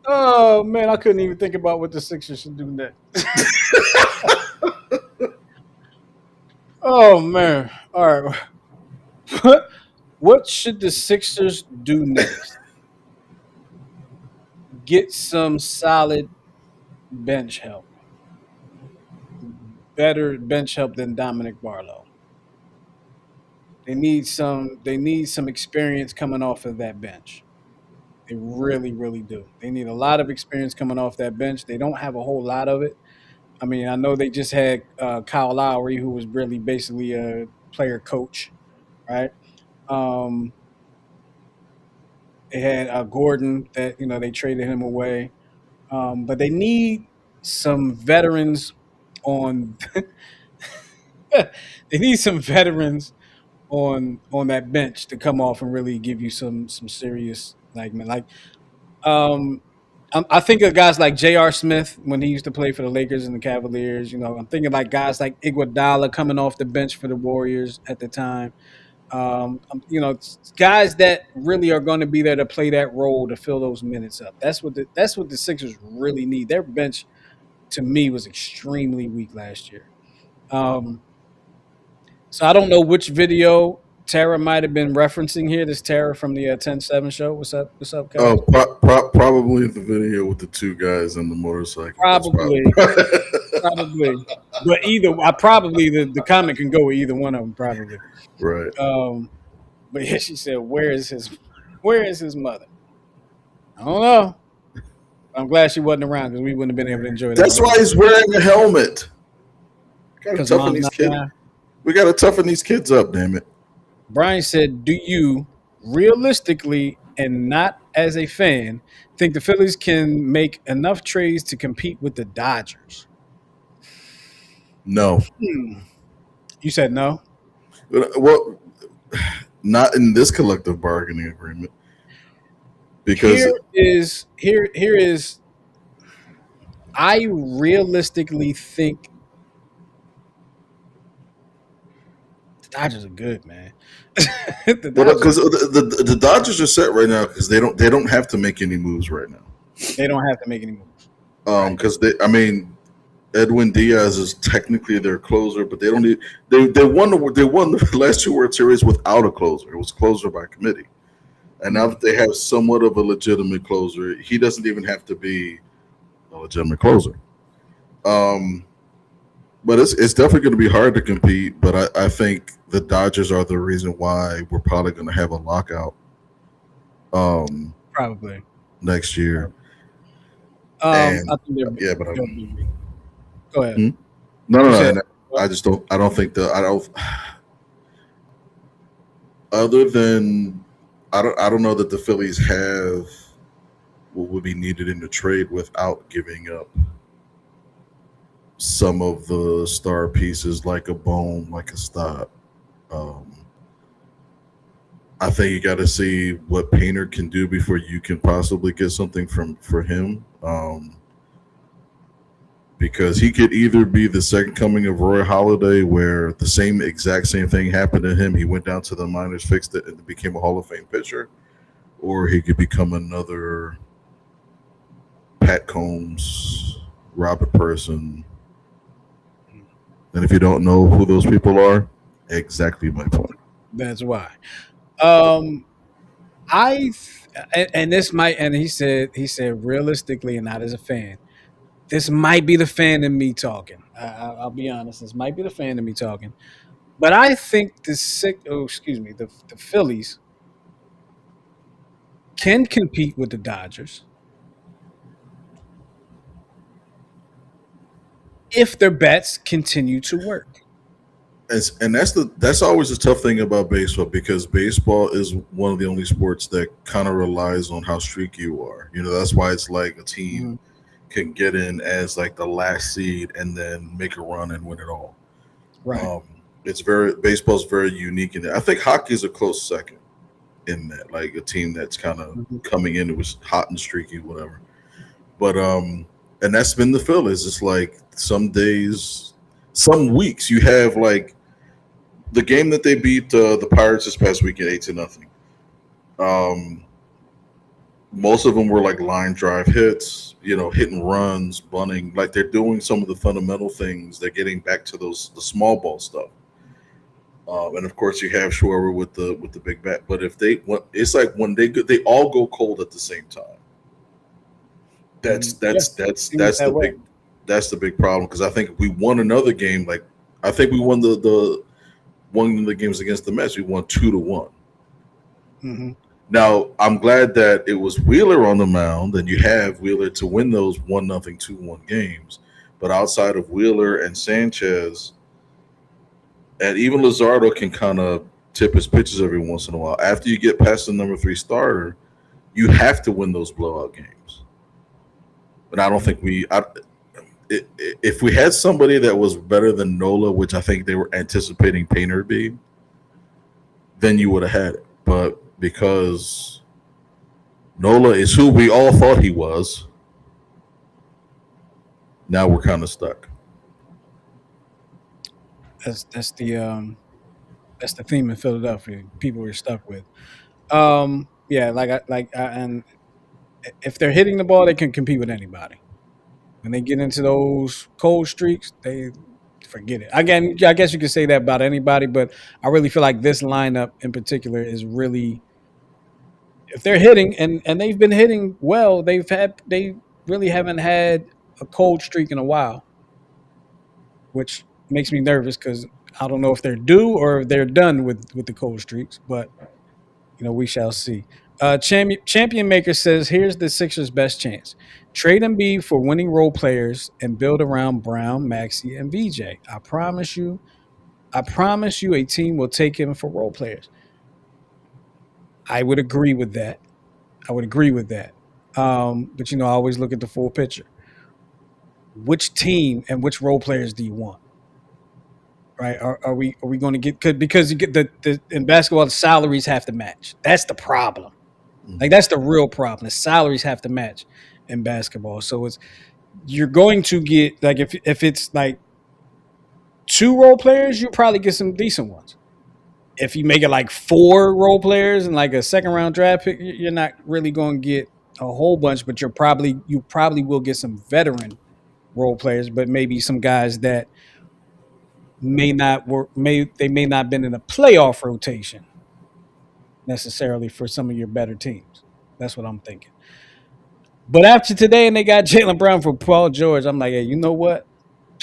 Oh man, I couldn't even think about what the Sixers should do next. Oh man. All right. What should the Sixers do next? Get some solid bench help. Better bench help than Dominic Barlow. They need some experience coming off of that bench. They really, really do. They need a lot of experience coming off that bench. They don't have a whole lot of it. I mean, I know they just had Kyle Lowry, who was really basically a player coach, right? Um, they had Gordon that they traded him away, but they need some veterans on. They need some veterans on that bench to come off and really give you some serious Like man, like um, I think of guys like J.R. Smith when he used to play for the Lakers and the Cavaliers. You know, I'm thinking like guys like Iguodala coming off the bench for the Warriors at the time. You know, guys that really are going to be there to play that role to fill those minutes up. That's what the Sixers really need. Their bench to me was extremely weak last year. Um, so I don't know which video Tara might have been referencing here. This Tara from the 10-7 show. What's up? What's up, guys? Probably the video with the two guys on the motorcycle. That's Probably, probably probably. But either I probably the comment can go with either one of them. Probably. right. Um, but yeah, she said, where is his mother?" I don't know. I'm glad she wasn't around because we wouldn't have been able to enjoy that That's why video. he's wearing a helmet. Gotta Because toughen mom's these not kids. around. We gotta toughen these kids up. Damn it. Brian said, "Do you realistically and not as a fan think the Phillies can make enough trades to compete with the Dodgers?" No. Hmm. You said no. Well, not in this collective bargaining agreement because Here is I realistically think the Dodgers are good, man. The Dodgers, because the Dodgers are set right now because they don't have to make any moves right now. they don't have to make any moves. Right. Because Edwin Diaz is technically their closer, but they don't need they won the last two World Series without a closer. It was closer by committee, and now that they have somewhat of a legitimate closer, he doesn't even have to be a legitimate closer. Um, but it's definitely going to be hard to compete. But I think the Dodgers are the reason why we're probably going to have a lockout Probably. next year. I And think yeah, but they'll be. Go ahead. Hmm? No, You said no. I just don't. I don't think I don't. Other than I don't know that the Phillies have what would be needed in the trade without giving up some of the star pieces like a Bone, like a Stop. Um, I think you got to see what Painter can do before you can possibly get something for him. Because he could either be the second coming of Roy Halladay, where the exact same thing happened to him. He went down to the minors, fixed it, and became a Hall of Fame pitcher, or he could become another Pat Combs, Robert Person. And if you don't know who those people are, exactly my point. that's why. Um, and this might and he said realistically and not as a fan. This might be the fan in me talking. I'll be honest. This might be the fan in me talking. But I think the Phillies can compete with the Dodgers if their bets continue to work. And that's always a tough thing about baseball because baseball is one of the only sports that kind of relies on how streaky you are. That's why it's like a team Mhm. can get in as like the last seed and then make a run and win it all. Right. Um, it's baseball's very unique in that. I think hockey is a close second in that, like a team that's kind of Mhm. coming in. It was hot and streaky, whatever. But and that's been the Phillies. It's like some days, some weeks you have like the game that they beat the Pirates this past weekend 8-0. Um, most of them were like line drive hits, hitting runs, bunting. Like they're doing some of the fundamental things. They're getting back to the small ball stuff. And of course, you have Schwarber with the big bat. But if it's like when they all go cold at the same time. That's Mhm. Yeah, that's that's seems that's that the way. big problem because I think we won another game. Like I think we won the one of the games against the Mets. We won 2-1. Hmm. Now I'm glad that it was Wheeler on the mound, and you have Wheeler to win those 1-0, 2-1 games. But outside of Wheeler and Sanchez, and even Luzardo can kind of tip his pitches every once in a while. After you get past the number 3 starter, you have to win those blowout games. But I don't think if we had somebody that was better than Nola, which I think they were anticipating Painter to be, then you would have had it. But because Nola is who we all thought he was. Now we're kind of stuck. That's the theme in Philadelphia. People are stuck with. Yeah, and if they're hitting the ball, they can compete with anybody. When they get into those cold streaks, they forget it. Again, I guess you could say that about anybody, but I really feel like this lineup in particular is really, if they're hitting and they've been hitting well, they really haven't had a cold streak in a while, which makes me nervous because I don't know if they're due or if they're done with the cold streaks, but we shall see. Champion Maker says, "Here's the Sixers' best chance: trade Embiid for winning role players and build around Brown, Maxey, and VJ. I promise you, a team will take him for role players." I would agree with that. I would agree with that. But I always look at the full picture. Which team and which role players do you want? Right? Are we going to get could because you get the in basketball the salaries have to match. That's the problem. Like Mhm. that's the real problem. The salaries have to match in basketball. So you're going to get like if it's like two role players, you probably get some decent ones. If you make it like four role players and like a second round draft pick, you're not really going to get a whole bunch, but you probably will get some veteran role players, but maybe some guys that may not been in a playoff rotation necessarily for some of your better teams. That's what I'm thinking. But after today, and they got Jalen Brown for Paul George, I'm like, hey, you know what?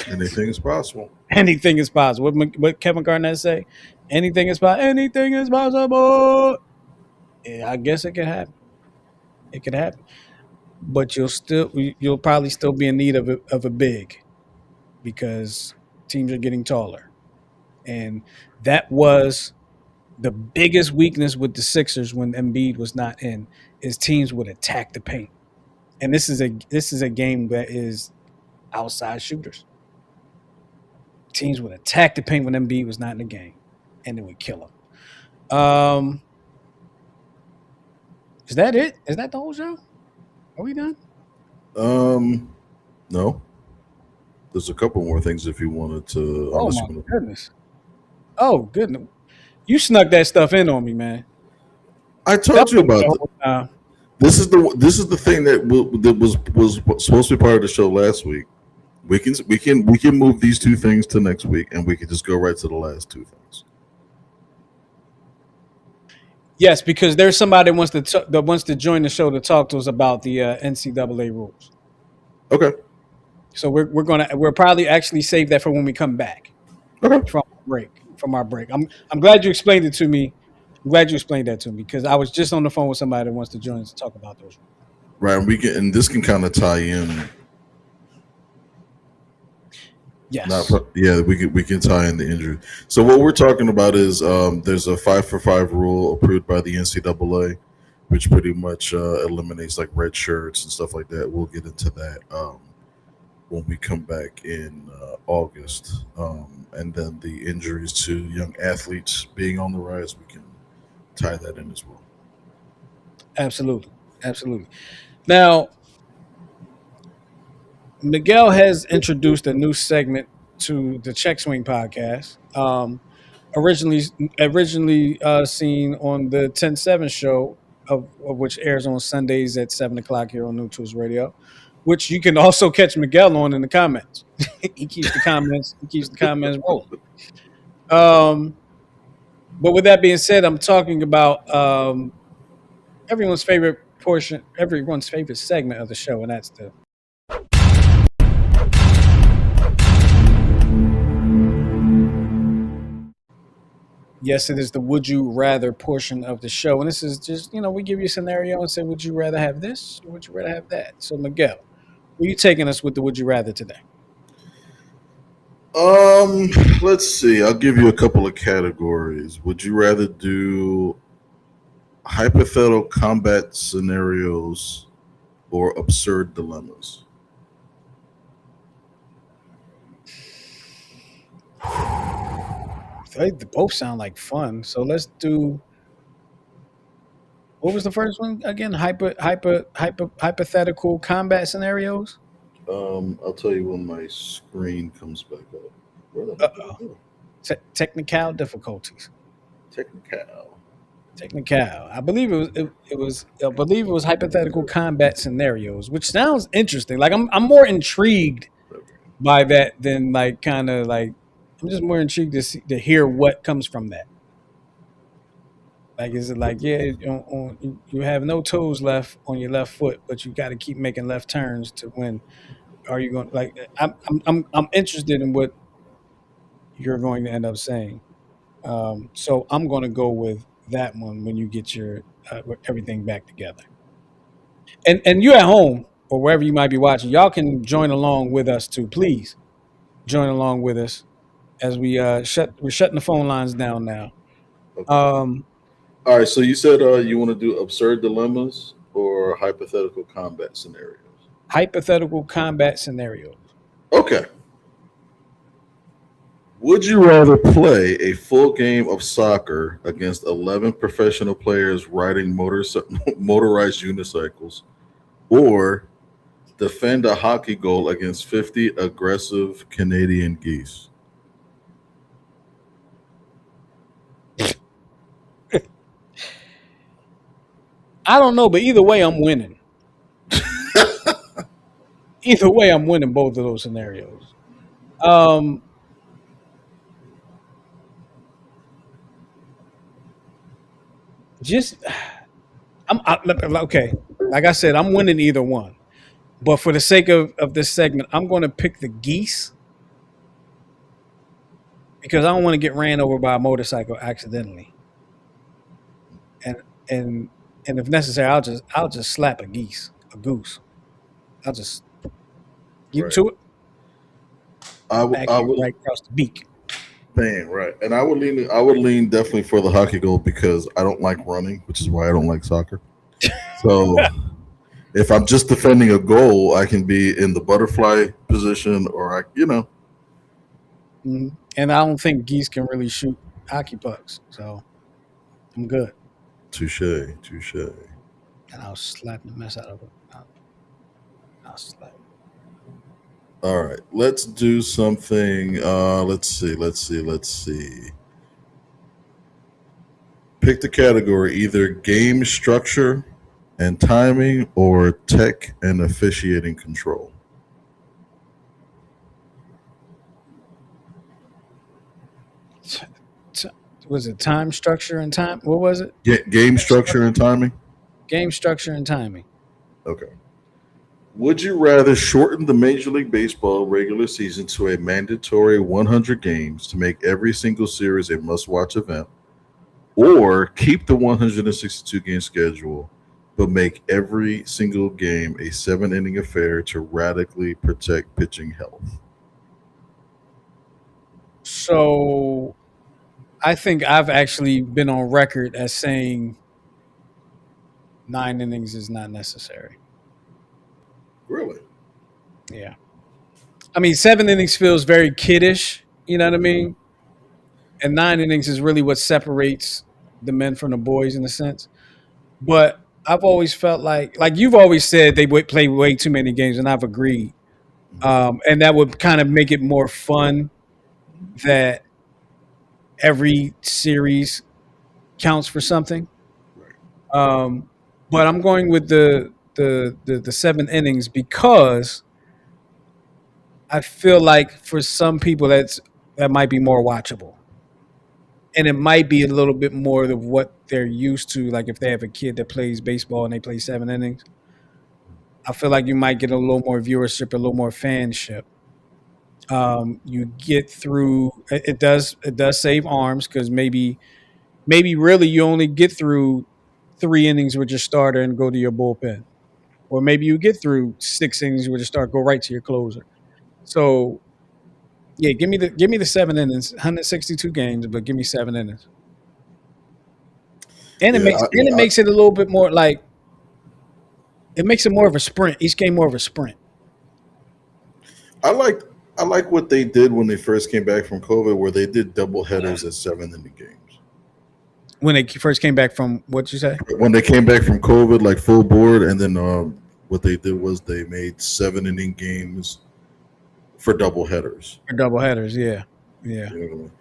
Anything is possible. Anything is possible. What Kevin Garnett say? Anything is possible. Anything is possible. Yeah, I guess it could happen. It could happen. But you'll probably still be in need of a big because teams are getting taller, and that was the biggest weakness with the Sixers when Embiid was not in. Is teams would attack the paint, and this is a game that is outside shooters. Teams would attack the paint when Embiid was not in the game, and it would kill them. Is that it? Is that the whole show? Are we done? Um, no, there's a couple more things if you wanted to, Oh unless my you want to. goodness! Oh goodness! You snuck that stuff in on me, man. I That told you was the about whole time. this is the thing that was supposed to be part of the show last week. We can move these two things to next week, and we can just go right to the last two things. Yes, because there's somebody that wants to join the show to talk to us about the NCAA rules. Okay. So we'll probably actually save that for when we come back Okay. from our break. From our break, I'm glad you explained it to me. I'm glad you explained that to me because I was just on the phone with somebody that wants to join us to talk about those rules. Right. And this can kind of tie in. Not Yes, for, yeah, we can tie in the injury. So what we're talking about is there's a 5-for-5 rule approved by the NCAA, which pretty much eliminates like red shirts and stuff like that. We'll get into that when we come back in August, and then the injuries to young athletes being on the rise. We can tie that in as well. absolutely, absolutely. Now Miguel has introduced a new segment to the Check Swing podcast. Originally, seen on the 10/7 show, of which airs on Sundays at 7 o'clock here on New Tools Radio, which you can also catch Miguel on in the comments. He keeps the comments. He keeps the comments rolling. Um, but with that being said, I'm talking about everyone's favorite segment of the show, and that's the yes, it is the would you rather portion of the show. And this is just, we give you a scenario and say, would you rather have this or would you rather have that? So, Miguel, were you taking us with the would you rather today? Um, let's see. I'll give you a couple of categories. Would you rather do hypothetical combat scenarios or absurd dilemmas? They both sound like fun. So let's do What was the first one again? Hypothetical combat scenarios. I'll tell you when my screen comes back up. Where the heck did Uh-oh. it go? Technical difficulties. Technical. Technical. I believe it was. I believe it was hypothetical combat scenarios, which sounds interesting. Like I'm more intrigued by that than like kind of like I'm just more intrigued to hear what comes from that. Like, is it like, yeah, you have no toes left on your left foot, but you got to keep making left turns to win? Are you going like? I'm interested in what you're going to end up saying. So I'm going to go with that one when you get your everything back together. And you at home or wherever you might be watching, y'all can join along with us too. Please join along with us as we're shutting the phone lines down now. Okay. Um, All right. So you said you want to do absurd dilemmas or hypothetical combat scenarios. Hypothetical combat scenarios. Okay. Would you rather play a full game of soccer against 11 professional players riding motorized unicycles, or defend a hockey goal against 50 aggressive Canadian geese? I don't know, but either way, I'm winning. Either way, I'm winning both of those scenarios. Um, just okay. Like I said, I'm winning either one. But for the sake of this segment, I'm going to pick the geese because I don't want to get ran over by a motorcycle accidentally. And and and if necessary, I'll just slap a goose. I'll just give it Right. to it, I backhand would right across the beak. Bang, right. And I would lean definitely for the hockey goal because I don't like running, which is why I don't like soccer. So if I'm just defending a goal, I can be in the butterfly position or Mhm. And I don't think geese can really shoot hockey pucks, so I'm good. touche, touche. And I'll slap the mess out of it. I'll slap. All right, let's do something. Let's see. Pick the category either game structure and timing or tech and officiating control. T- t- was it time structure and time? What was it? Game structure and timing. Game structure and timing. Okay. Would you rather shorten the Major League Baseball regular season to a mandatory 100 games to make every single series a must watch event, or keep the 162 game schedule but make every single game a 7 inning affair to radically protect pitching health? So I think I've actually been on record as saying 9 innings is not necessary. Really? Yeah. I mean, 7 innings feels very kiddish. You know what I mean? And 9 innings is really what separates the men from the boys in a sense. But I've always felt like you've always said they would play way too many games, and I've agreed. And that would kind of make it more fun that every series counts for something. Right. Um, but I'm going with the 7 innings because I feel like for some people that might be more watchable, and it might be a little bit more of what they're used to. Like if they have a kid that plays baseball and they play 7 innings, I feel like you might get a little more viewership, a little more fanship. You get through. It does save arms because maybe really you only get through 3 innings with your starter and go to your bullpen, or maybe you get through 6 innings with your starter, go right to your closer. So yeah, give me the 7 innings, 162 games, but give me 7 innings, and it Yeah, makes and it makes it a little bit more like it makes it more of a sprint. Each game more of a sprint. I like I like what they did when they first came back from COVID, where they did double headers at 7 inning games. when they first came back from what you say? When they came back from COVID, like full board, and then what they did was they made 7 inning games for double headers. For double headers, yeah, yeah. You know,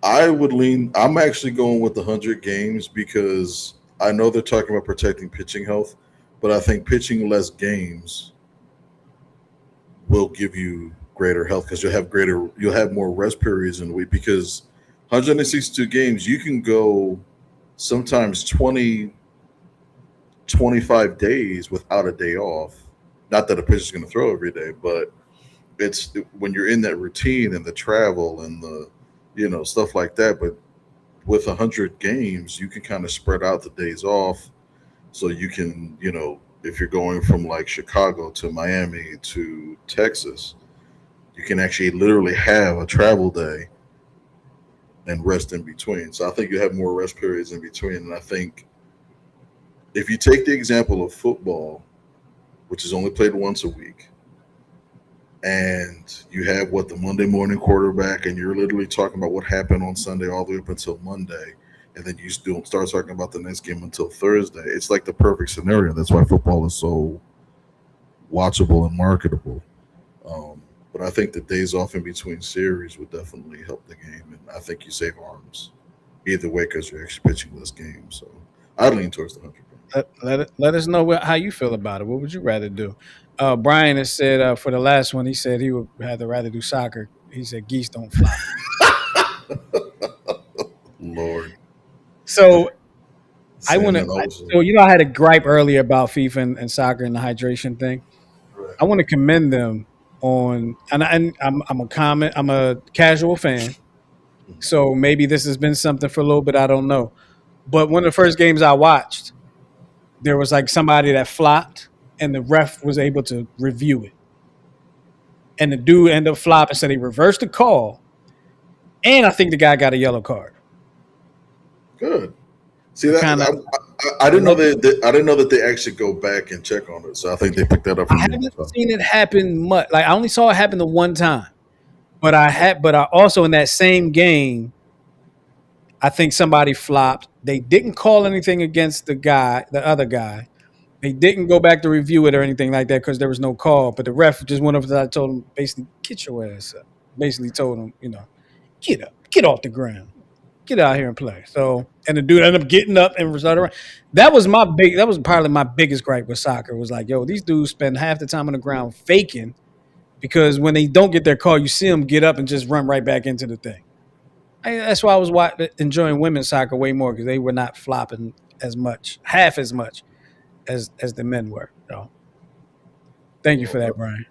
I would lean. I'm actually going with the 100 games because I know they're talking about protecting pitching health, but I think pitching less games will give you greater health because you'll have more rest periods in the week because 162 games you can go sometimes 20 25 days without a day off. Not that a pitcher's going to throw every day, but it's when you're in that routine and the travel and the stuff like that. But with 100 games, you can kind of spread out the days off, so you can if you're going from like Chicago to Miami to Texas, you can actually literally have a travel day and rest in between. So I think you have more rest periods in between, and I think if you take the example of football, which is only played once a week, and you have the Monday morning quarterback, and you're literally talking about what happened on Sunday all the way up until Monday, and then you still start talking about the next game until Thursday. It's like the perfect scenario. That's why football is so watchable and marketable. But I think the days off in between series would definitely help the game, and I think you save arms either way because you're actually pitching less games. So I'd lean towards the 100. Let us know how you feel about it. What would you rather do? Brian has said for the last one, he said he would rather do soccer. He said geese don't fly. Lord. So I want to. Salmon also. So I had a gripe earlier about FIFA and soccer and the hydration thing. Right. I want to commend them on, and I'm a casual fan, so maybe this has been something for a little bit. I don't know, but one of the first games I watched, there was like somebody that flopped, and the ref was able to review it, and the dude ended up flopping, so they reversed the call, and I think the guy got a yellow card. Good. See that Kind of. I didn't know that. I didn't know that they actually go back and check on it. So I think they picked that up I from haven't you. seen it happen much. Like I only saw it happen the one time, but I also in that same game, I think somebody flopped. They didn't call anything against the other guy. They didn't go back to review it or anything like that because there was no call. But the ref just went over to that and told him basically, get your ass up. Basically told him, get up, get off the ground, get out here and play. So, and the dude ended up getting up and started around. That was probably my biggest gripe with soccer was like, yo, these dudes spend half the time on the ground faking because when they don't get their call, you see them get up and just run right back into the thing. That's why I was enjoying women's soccer way more because they were not flopping half as much as the men were. So, thank you for that, Brian.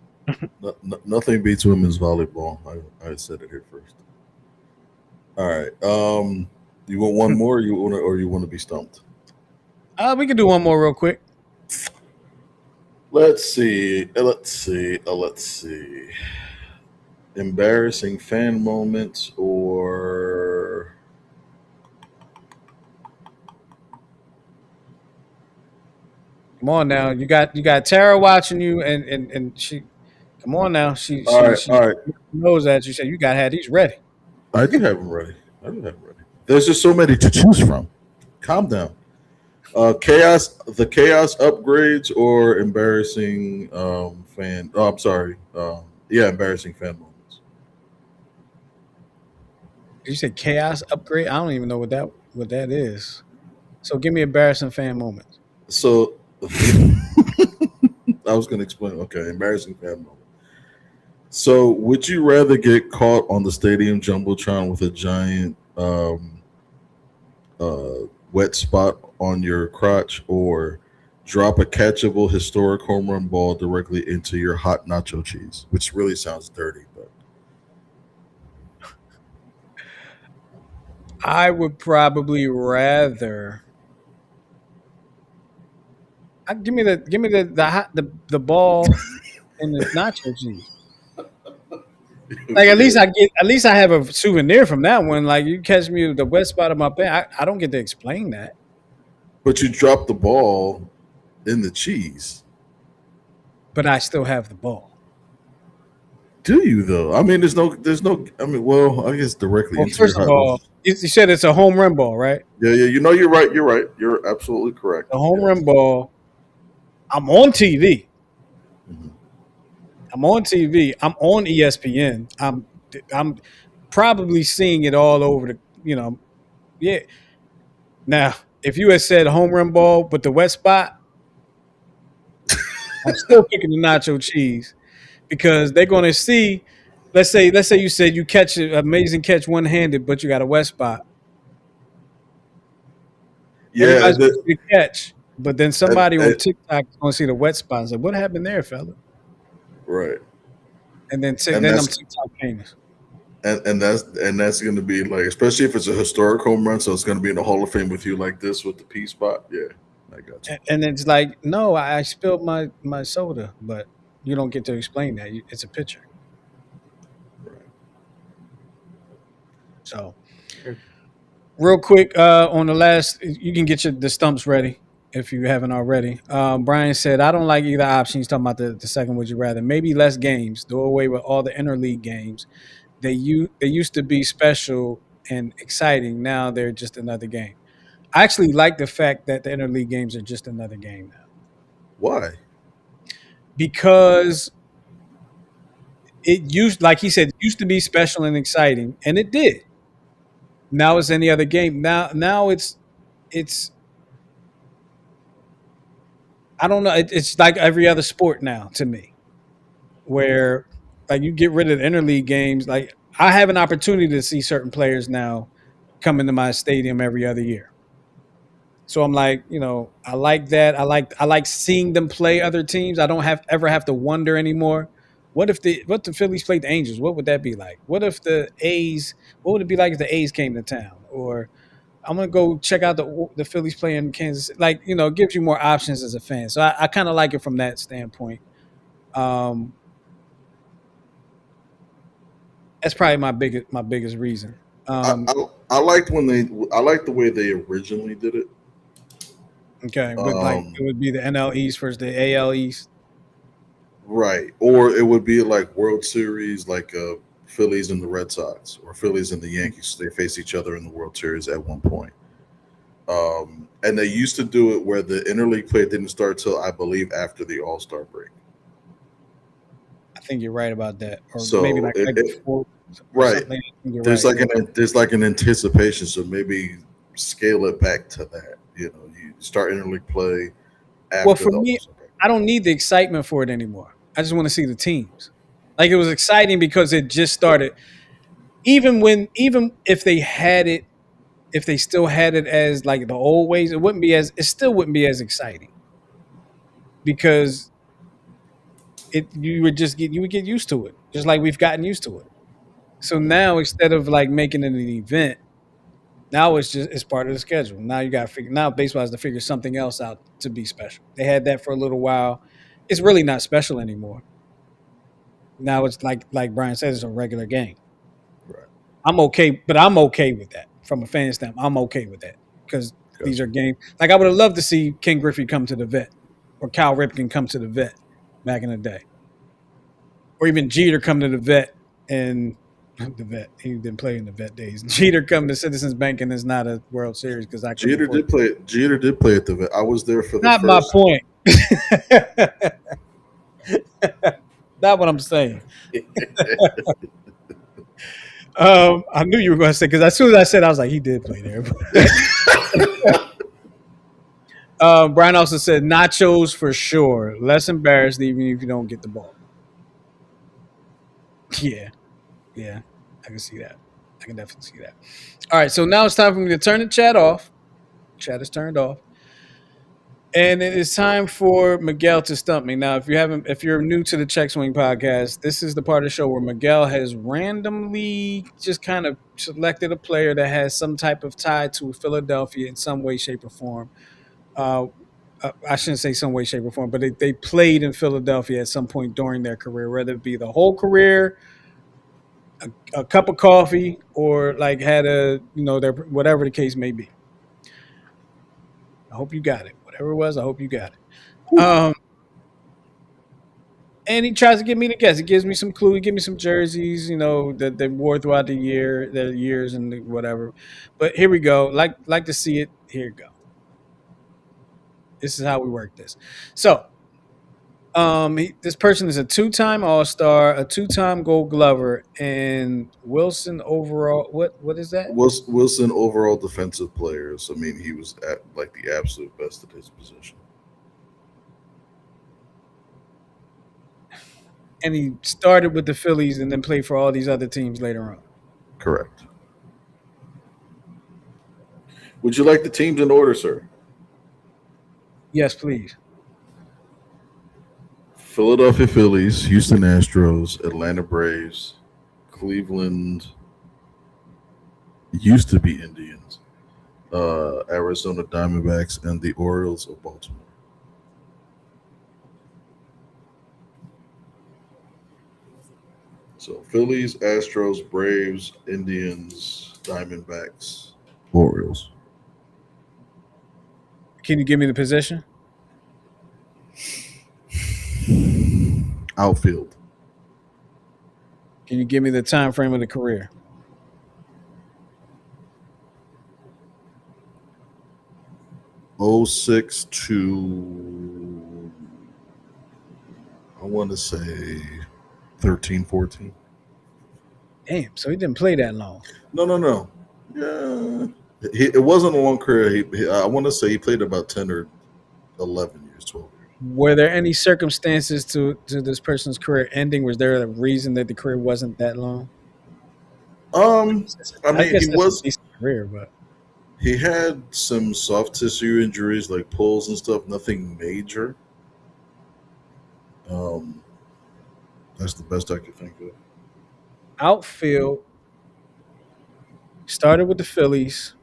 Nothing beats women's volleyball. I said it here first. All right. You want one more, or you want to be stumped? We can do one more real quick. Let's see. Let's see. Embarrassing fan moments or Come on now, you got Tara watching you, and she. Come on now, all right, she all right. knows that you said you got to have these ready. I do have them ready. There's just so many to choose from. Calm down. The chaos upgrades or embarrassing fan. Oh, I'm sorry. Embarrassing fan moments. Did you say chaos upgrade? I don't even know what that is. So give me embarrassing fan moments. So I was going to explain. Okay, embarrassing fan moment. So, would you rather get caught on the stadium jumbotron with a giant wet spot on your crotch, or drop a catchable historic home run ball directly into your hot nacho cheese? Which really sounds dirty, but I would probably rather. Give me the ball and the nacho cheese. Like at least I have a souvenir from that one. Like you catch me with the wet spot of my pants. I don't get to explain that. But you drop the ball in the cheese. But I still have the ball. Do you though? I mean, there's no. I mean, well, I guess directly Well, into your first of all, house. you said it's a home run ball, right? Yeah, yeah. You know, you're right. You're right. You're absolutely correct. The home run Yes. ball. I'm on TV. Mhm. I'm on TV. I'm on ESPN. I'm probably seeing it all over the. Yeah. Now, if you had said home run ball, but the wet spot, I'm still picking the nacho cheese because they're going to see. Let's say you said you catch an amazing catch one handed, but you got a wet spot. Yeah, Everybody's going to see the catch, but then somebody on and TikTok is going to see the wet spot and say, "What happened there, fella?" right, And then and then I'm that's TikTok famous. and that's going to be like, especially if it's a historic home run, so it's going to be in the Hall of Fame with you like this with the P spot. Yeah, I got you. And it's like, no, I spilled my soda, but you don't get to explain that. It's a picture. Right. So real quick, on the last, you can get the stumps ready if you haven't already. Brian said, I don't like either option. He's talking about the second. Would you rather? Maybe less games. Do away with all the interleague games. They used to be special and exciting. Now they're just another game. I actually like the fact that the interleague games are just another game now Why? because it used, like he said, it used to be special and exciting, and it did. Now it's any other game. Now it's I don't know. It's like every other sport now to me, where like you get rid of the interleague games. Like I have an opportunity to see certain players now come into my stadium every other year. So I'm like, I like that. I like seeing them play other teams. I don't have to wonder anymore. What the Phillies played the Angels? What would that be like? What if the A's? What would it be like if the A's came to town? Or I'm gonna go check out the Phillies playing in Kansas. Like it gives you more options as a fan. So I kind of like it from that standpoint. Um, that's probably my biggest reason. I, I I liked when I liked the way they originally did it. Okay, with like Um, it would be the NL East versus the AL East. right, or it would be like World Series, like Phillies and the Red Sox, or Phillies and the Yankees. They face each other in the World Series at one point. And they used to do it where the interleague play didn't start till I believe after the All Star break. I think you're right about that, or maybe So like right before or right, something. I think you're there's right. like Yeah. an anticipation. So maybe scale it back to that. You start interleague play Well, after for the All me, Star break. I don't need the excitement for it anymore. I just want to see the teams. Like it was exciting because it just started. Even if they had it, if they still had it as like the old ways, it still wouldn't be as exciting because you would get used to it, just like we've gotten used to it. So now instead of like making it an event, now it's part of the schedule. Now you got to figure. Now baseball has to figure something else out to be special. They had that for a little while. It's really not special anymore. Now it's like Brian said, it's a regular game. Right. I'm okay, but I'm okay with that from a fan standpoint. I'm okay with that because these Gotcha. are games. Like I would have loved to see Ken Griffey come to the vet, or Cal Ripken come to the vet back in the day, or even Jeter come to the vet and the vet. He didn't play in the vet days. Jeter come to Citizens Bank and it's not a World Series because I couldn't afford it. Jeter did play at the vet. I was there for the Not my first. point. Not what I'm saying. I knew you were going to say because as soon as I said, I was like, he did play there. Brian also said nachos for sure. Less embarrassed even if you don't get the ball. Yeah, yeah, I can see that. I can definitely see that. All right, so now it's time for me to turn the chat off. Chat is turned off. And it is time for Miguel to stump me. Now, if you're new to the Check Swing podcast, this is the part of the show where Miguel has randomly just kind of selected a player that has some type of tie to Philadelphia in some way, shape, or form. Uh, I shouldn't say some way, shape, or form, but they played in Philadelphia at some point during their career, whether it be the whole career, a cup of coffee, or like had their whatever the case may be. I hope you got it. Whatever it was, I hope you got it. Um, And he tries to get me to guess. He gives me some clue. He gives me some jerseys, that they wore throughout their years and whatever. But here we go. Like to see it. Here we go. This is how we work this. So, this person is a two-time All-Star, a two-time Gold Glover, and Wilson overall. What is that? Wilson overall defensive players. I mean, he was at like the absolute best at his position. And he started with the Phillies and then played for all these other teams later on. Correct. Would you like the teams in order, sir? Yes, please. Philadelphia Phillies, Houston Astros, Atlanta Braves, Cleveland used to be Indians, Arizona Diamondbacks, and the Orioles of Baltimore. So Phillies, Astros, Braves, Indians, Diamondbacks, Orioles. Can you give me the position? Outfield. Can you give me the time frame of the career? '06 to I want to say 13, 14. Damn, so he didn't play that long. No. Yeah, it wasn't a long career. I want to say he played about 10 or 11 years, 12 years. Were there any circumstances to this person's career ending? Was there a reason that the career wasn't that long? I I mean, guess that's a decent career, but he had some soft tissue injuries like pulls and stuff. Nothing major. That's the best I could think of. outfield started with the Phillies,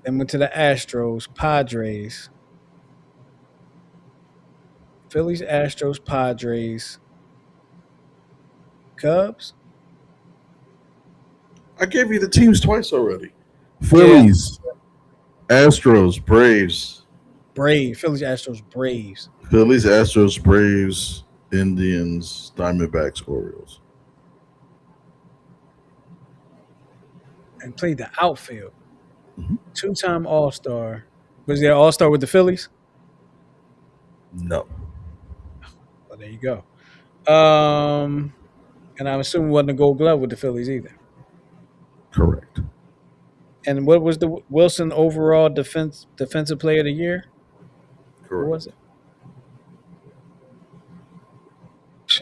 then went to the Astros, Padres, Phillies, Astros, Padres, Cubs. I gave you the teams twice already. Phillies, Astros, Braves. Phillies, Astros, Braves. Phillies, Astros, Braves, Indians, Diamondbacks, Orioles. And played the outfield. Mhm. Two-time All-Star. Was he an All-Star with the Phillies? No. Well, there you go. And I'm assuming wasn't a Gold Glove with the Phillies either. Correct. And what was the Wilson overall defensive player of the year? What Correct. was it?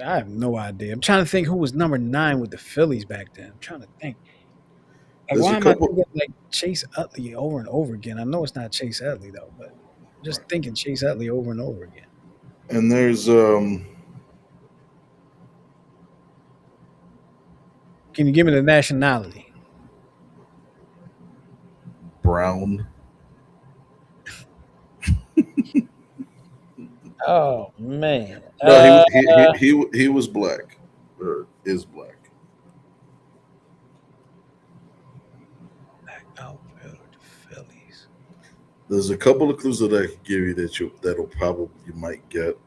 I have no idea. I'm trying to think who was number 9 with the Phillies back then. I'm trying to think. Like, There's why a am I couple. thinking like Chase Utley over and over again? I know it's not Chase Utley though, but I'm just thinking Chase Utley over and over again. And there's Can you give me the nationality? Brown. Oh man. No, he was black or is black. Outfield Phillies. There's a couple of clues that I could give you that'll probably you might get.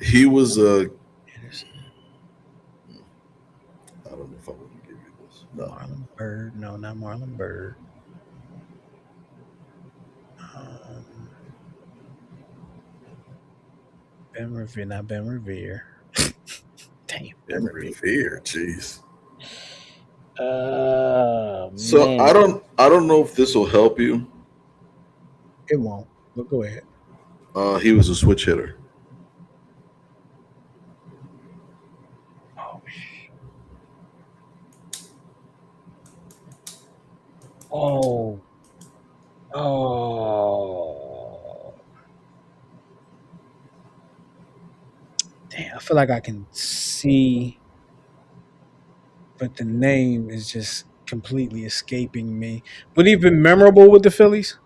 He was a. I don't know if I want to give you this. No. Marlon Bird. No, not Marlon Bird. Ben Revere, not Ben Revere. Damn, Ben Revere, jeez. So man. I don't know if this will help you. It won't. But go ahead. He was a switch hitter. Oh. Damn, I feel like I can see, but the name is just completely escaping me. Would he have been memorable with the Phillies?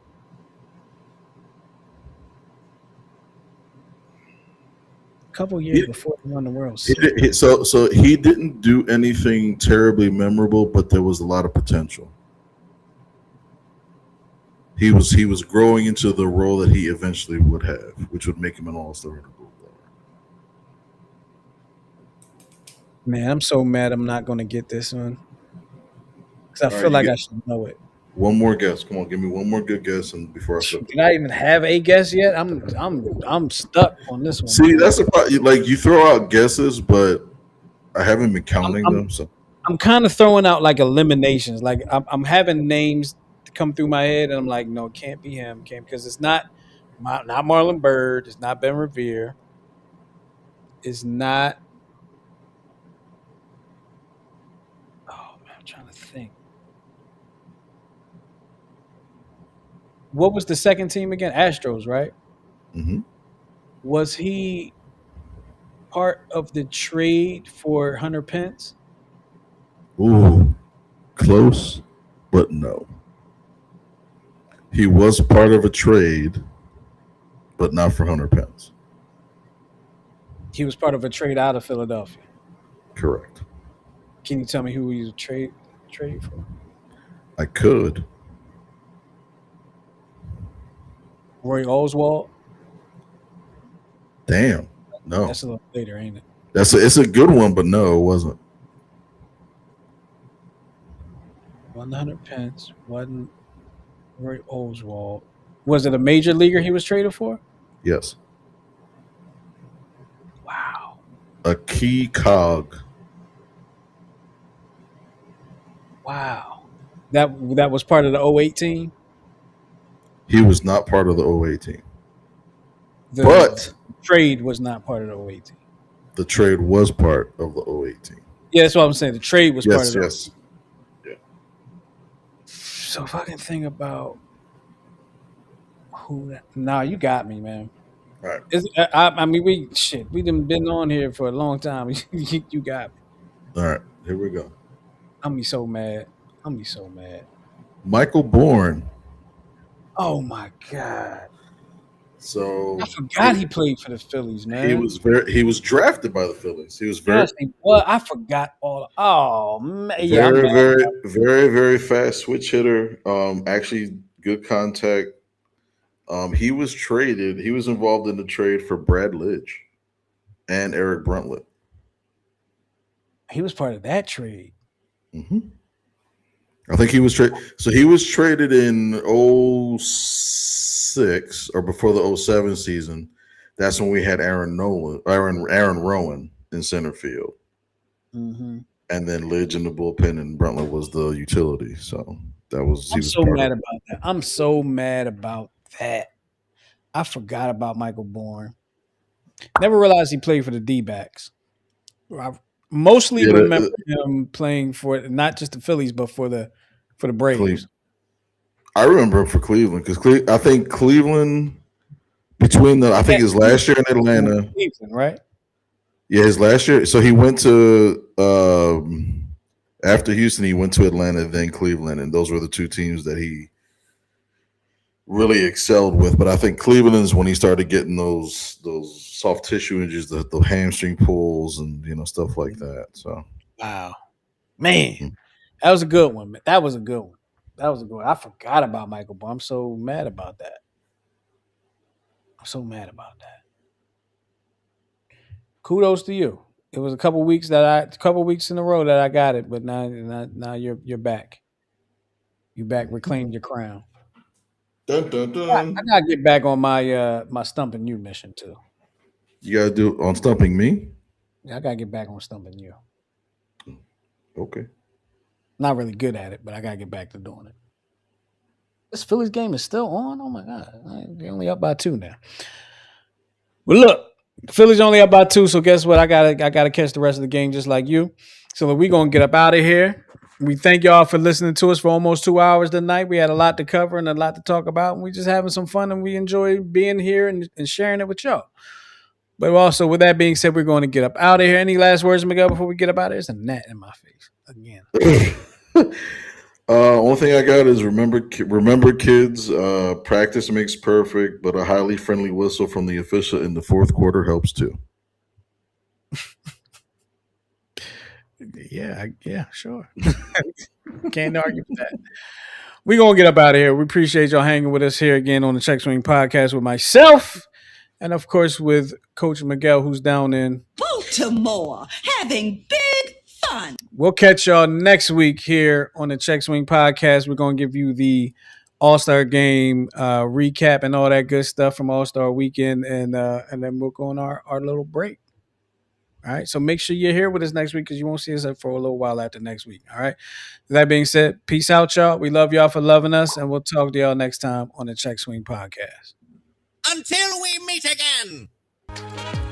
A couple years before he won the World Series. So he didn't do anything terribly memorable, but there was a lot of potential. he was growing into the role that he eventually would have, which would make him an All Star and a Gold Glover. Man, I'm so mad I'm not gonna get this one because I All right, feel you like get I should know it. one more guess. Come on, give me one more good guess, and before I start the Did I clock. even have a guess yet? I'm stuck on this one, See, man. that's the part. Like you throw out guesses, but I haven't been I'm counting I'm them. So I'm kind of throwing out like eliminations. Like I'm having names come through my head, and I'm like, no, it can't be him, can't because it's not Marlon Bird, it's not Ben Revere, it's not. Oh man, I'm trying to think. What was the second team again? Astros, right? hmm Was he part of the trade for Hunter Pence? ooh, close, but no. He was part of a trade, but not for Hunter Pence. He was part of a trade out of Philadelphia. Correct. Can you tell me who he was trade for? I could. Roy Oswald. Damn. No. That's a little later, ain't it? It's a good one, but no, it wasn't. 100 Pence wasn't Roy Oswald. Was it a major leaguer he was traded for? Yes. Wow. A key cog. Wow. That was part of the '08 team. He was not part of the 08 team. The But trade was not part of the '08 team. the trade was part of the 08 team. Yeah, that's what I'm saying. The trade was part of Yes, the. yes. Yeah. So if I can think about who that. Nah, you got me, man. All right. I mean, we done been on here for a long time. You got me. All right. Here we go. I'm be so mad. I'm be so mad. Michael Bourne. Oh my god. So I forgot he played for the Phillies, man. he was drafted by the Phillies. He was Yes, he was. I forgot all. Oh man, yeah, I'm very, mad. very, very, very fast switch hitter. Actually good contact. He was traded. He was involved in the trade for Brad Lidge and Eric Bruntlett. He was part of that trade. hmm I think he was traded. So he was traded in '06 or before the '07 season. That's when we had Aaron Rowan in center field, Hmm. and then Lidge in the bullpen, and Bruntlett was the utility. So he I'm was so part mad of. about that. I'm so mad about that. I forgot about Michael Bourne. Never realized he played for the D-backs. I mostly Yeah, remember him playing for not just the Phillies, but for the Braves. I remember him for Cleveland because I think Cleveland I think Yes, his he was last year in Atlanta. Cleveland, right? Yeah, his last year. So he went to after Houston, he went to Atlanta, then Cleveland, and those were the two teams that he really excelled with. But I think Cleveland is when he started getting those soft tissue injuries, the hamstring pulls, and stuff like that. So Wow, man, mm. that was a good one. Man. That was a good one. That was a good one. I forgot about Michael Bourne. I'm so mad about that. I'm so mad about that. Kudos to you. It was a couple weeks in a row that I got it, but now you're back. You back, reclaimed your crown. Dun, dun, I dun. gotta get back on my stumping you mission too. You gotta do it on stumping me. Yeah, I gotta get back on stumping you. Okay. Not really good at it, but I gotta get back to doing it. This Phillies game is still on. Oh my god, they're only up by two now. Well, look, the Phillies only up by two, so guess what? I gotta catch the rest of the game just like you. So we're gonna get up out of here. We thank y'all for listening to us for almost 2 hours tonight. We had a lot to cover and a lot to talk about, and we just having some fun, and we enjoy being here and sharing it with y'all. But also, with that being said, we're going to get up out of here. Any last words, Miguel, before we get up out of here? There's a gnat in my face again. Only thing I got is remember, kids. Practice makes perfect, but a highly friendly whistle from the official in the fourth quarter helps too. Yeah, sure. Can't argue with that. We gonna get up out of here. We appreciate y'all hanging with us here again on the Check Swing Podcast with myself, and of course with Coach Miguel, who's down in Baltimore, having big fun. We'll catch y'all next week here on the Check Swing Podcast. We're gonna give you the All-Star game recap and all that good stuff from All-Star weekend, and then we'll go on our little break. All right. So make sure you're here with us next week because you won't see us for a little while after next week. All right. That being said, peace out, y'all. We love y'all for loving us, and we'll talk to y'all next time on the Check Swing Podcast. Until we meet again.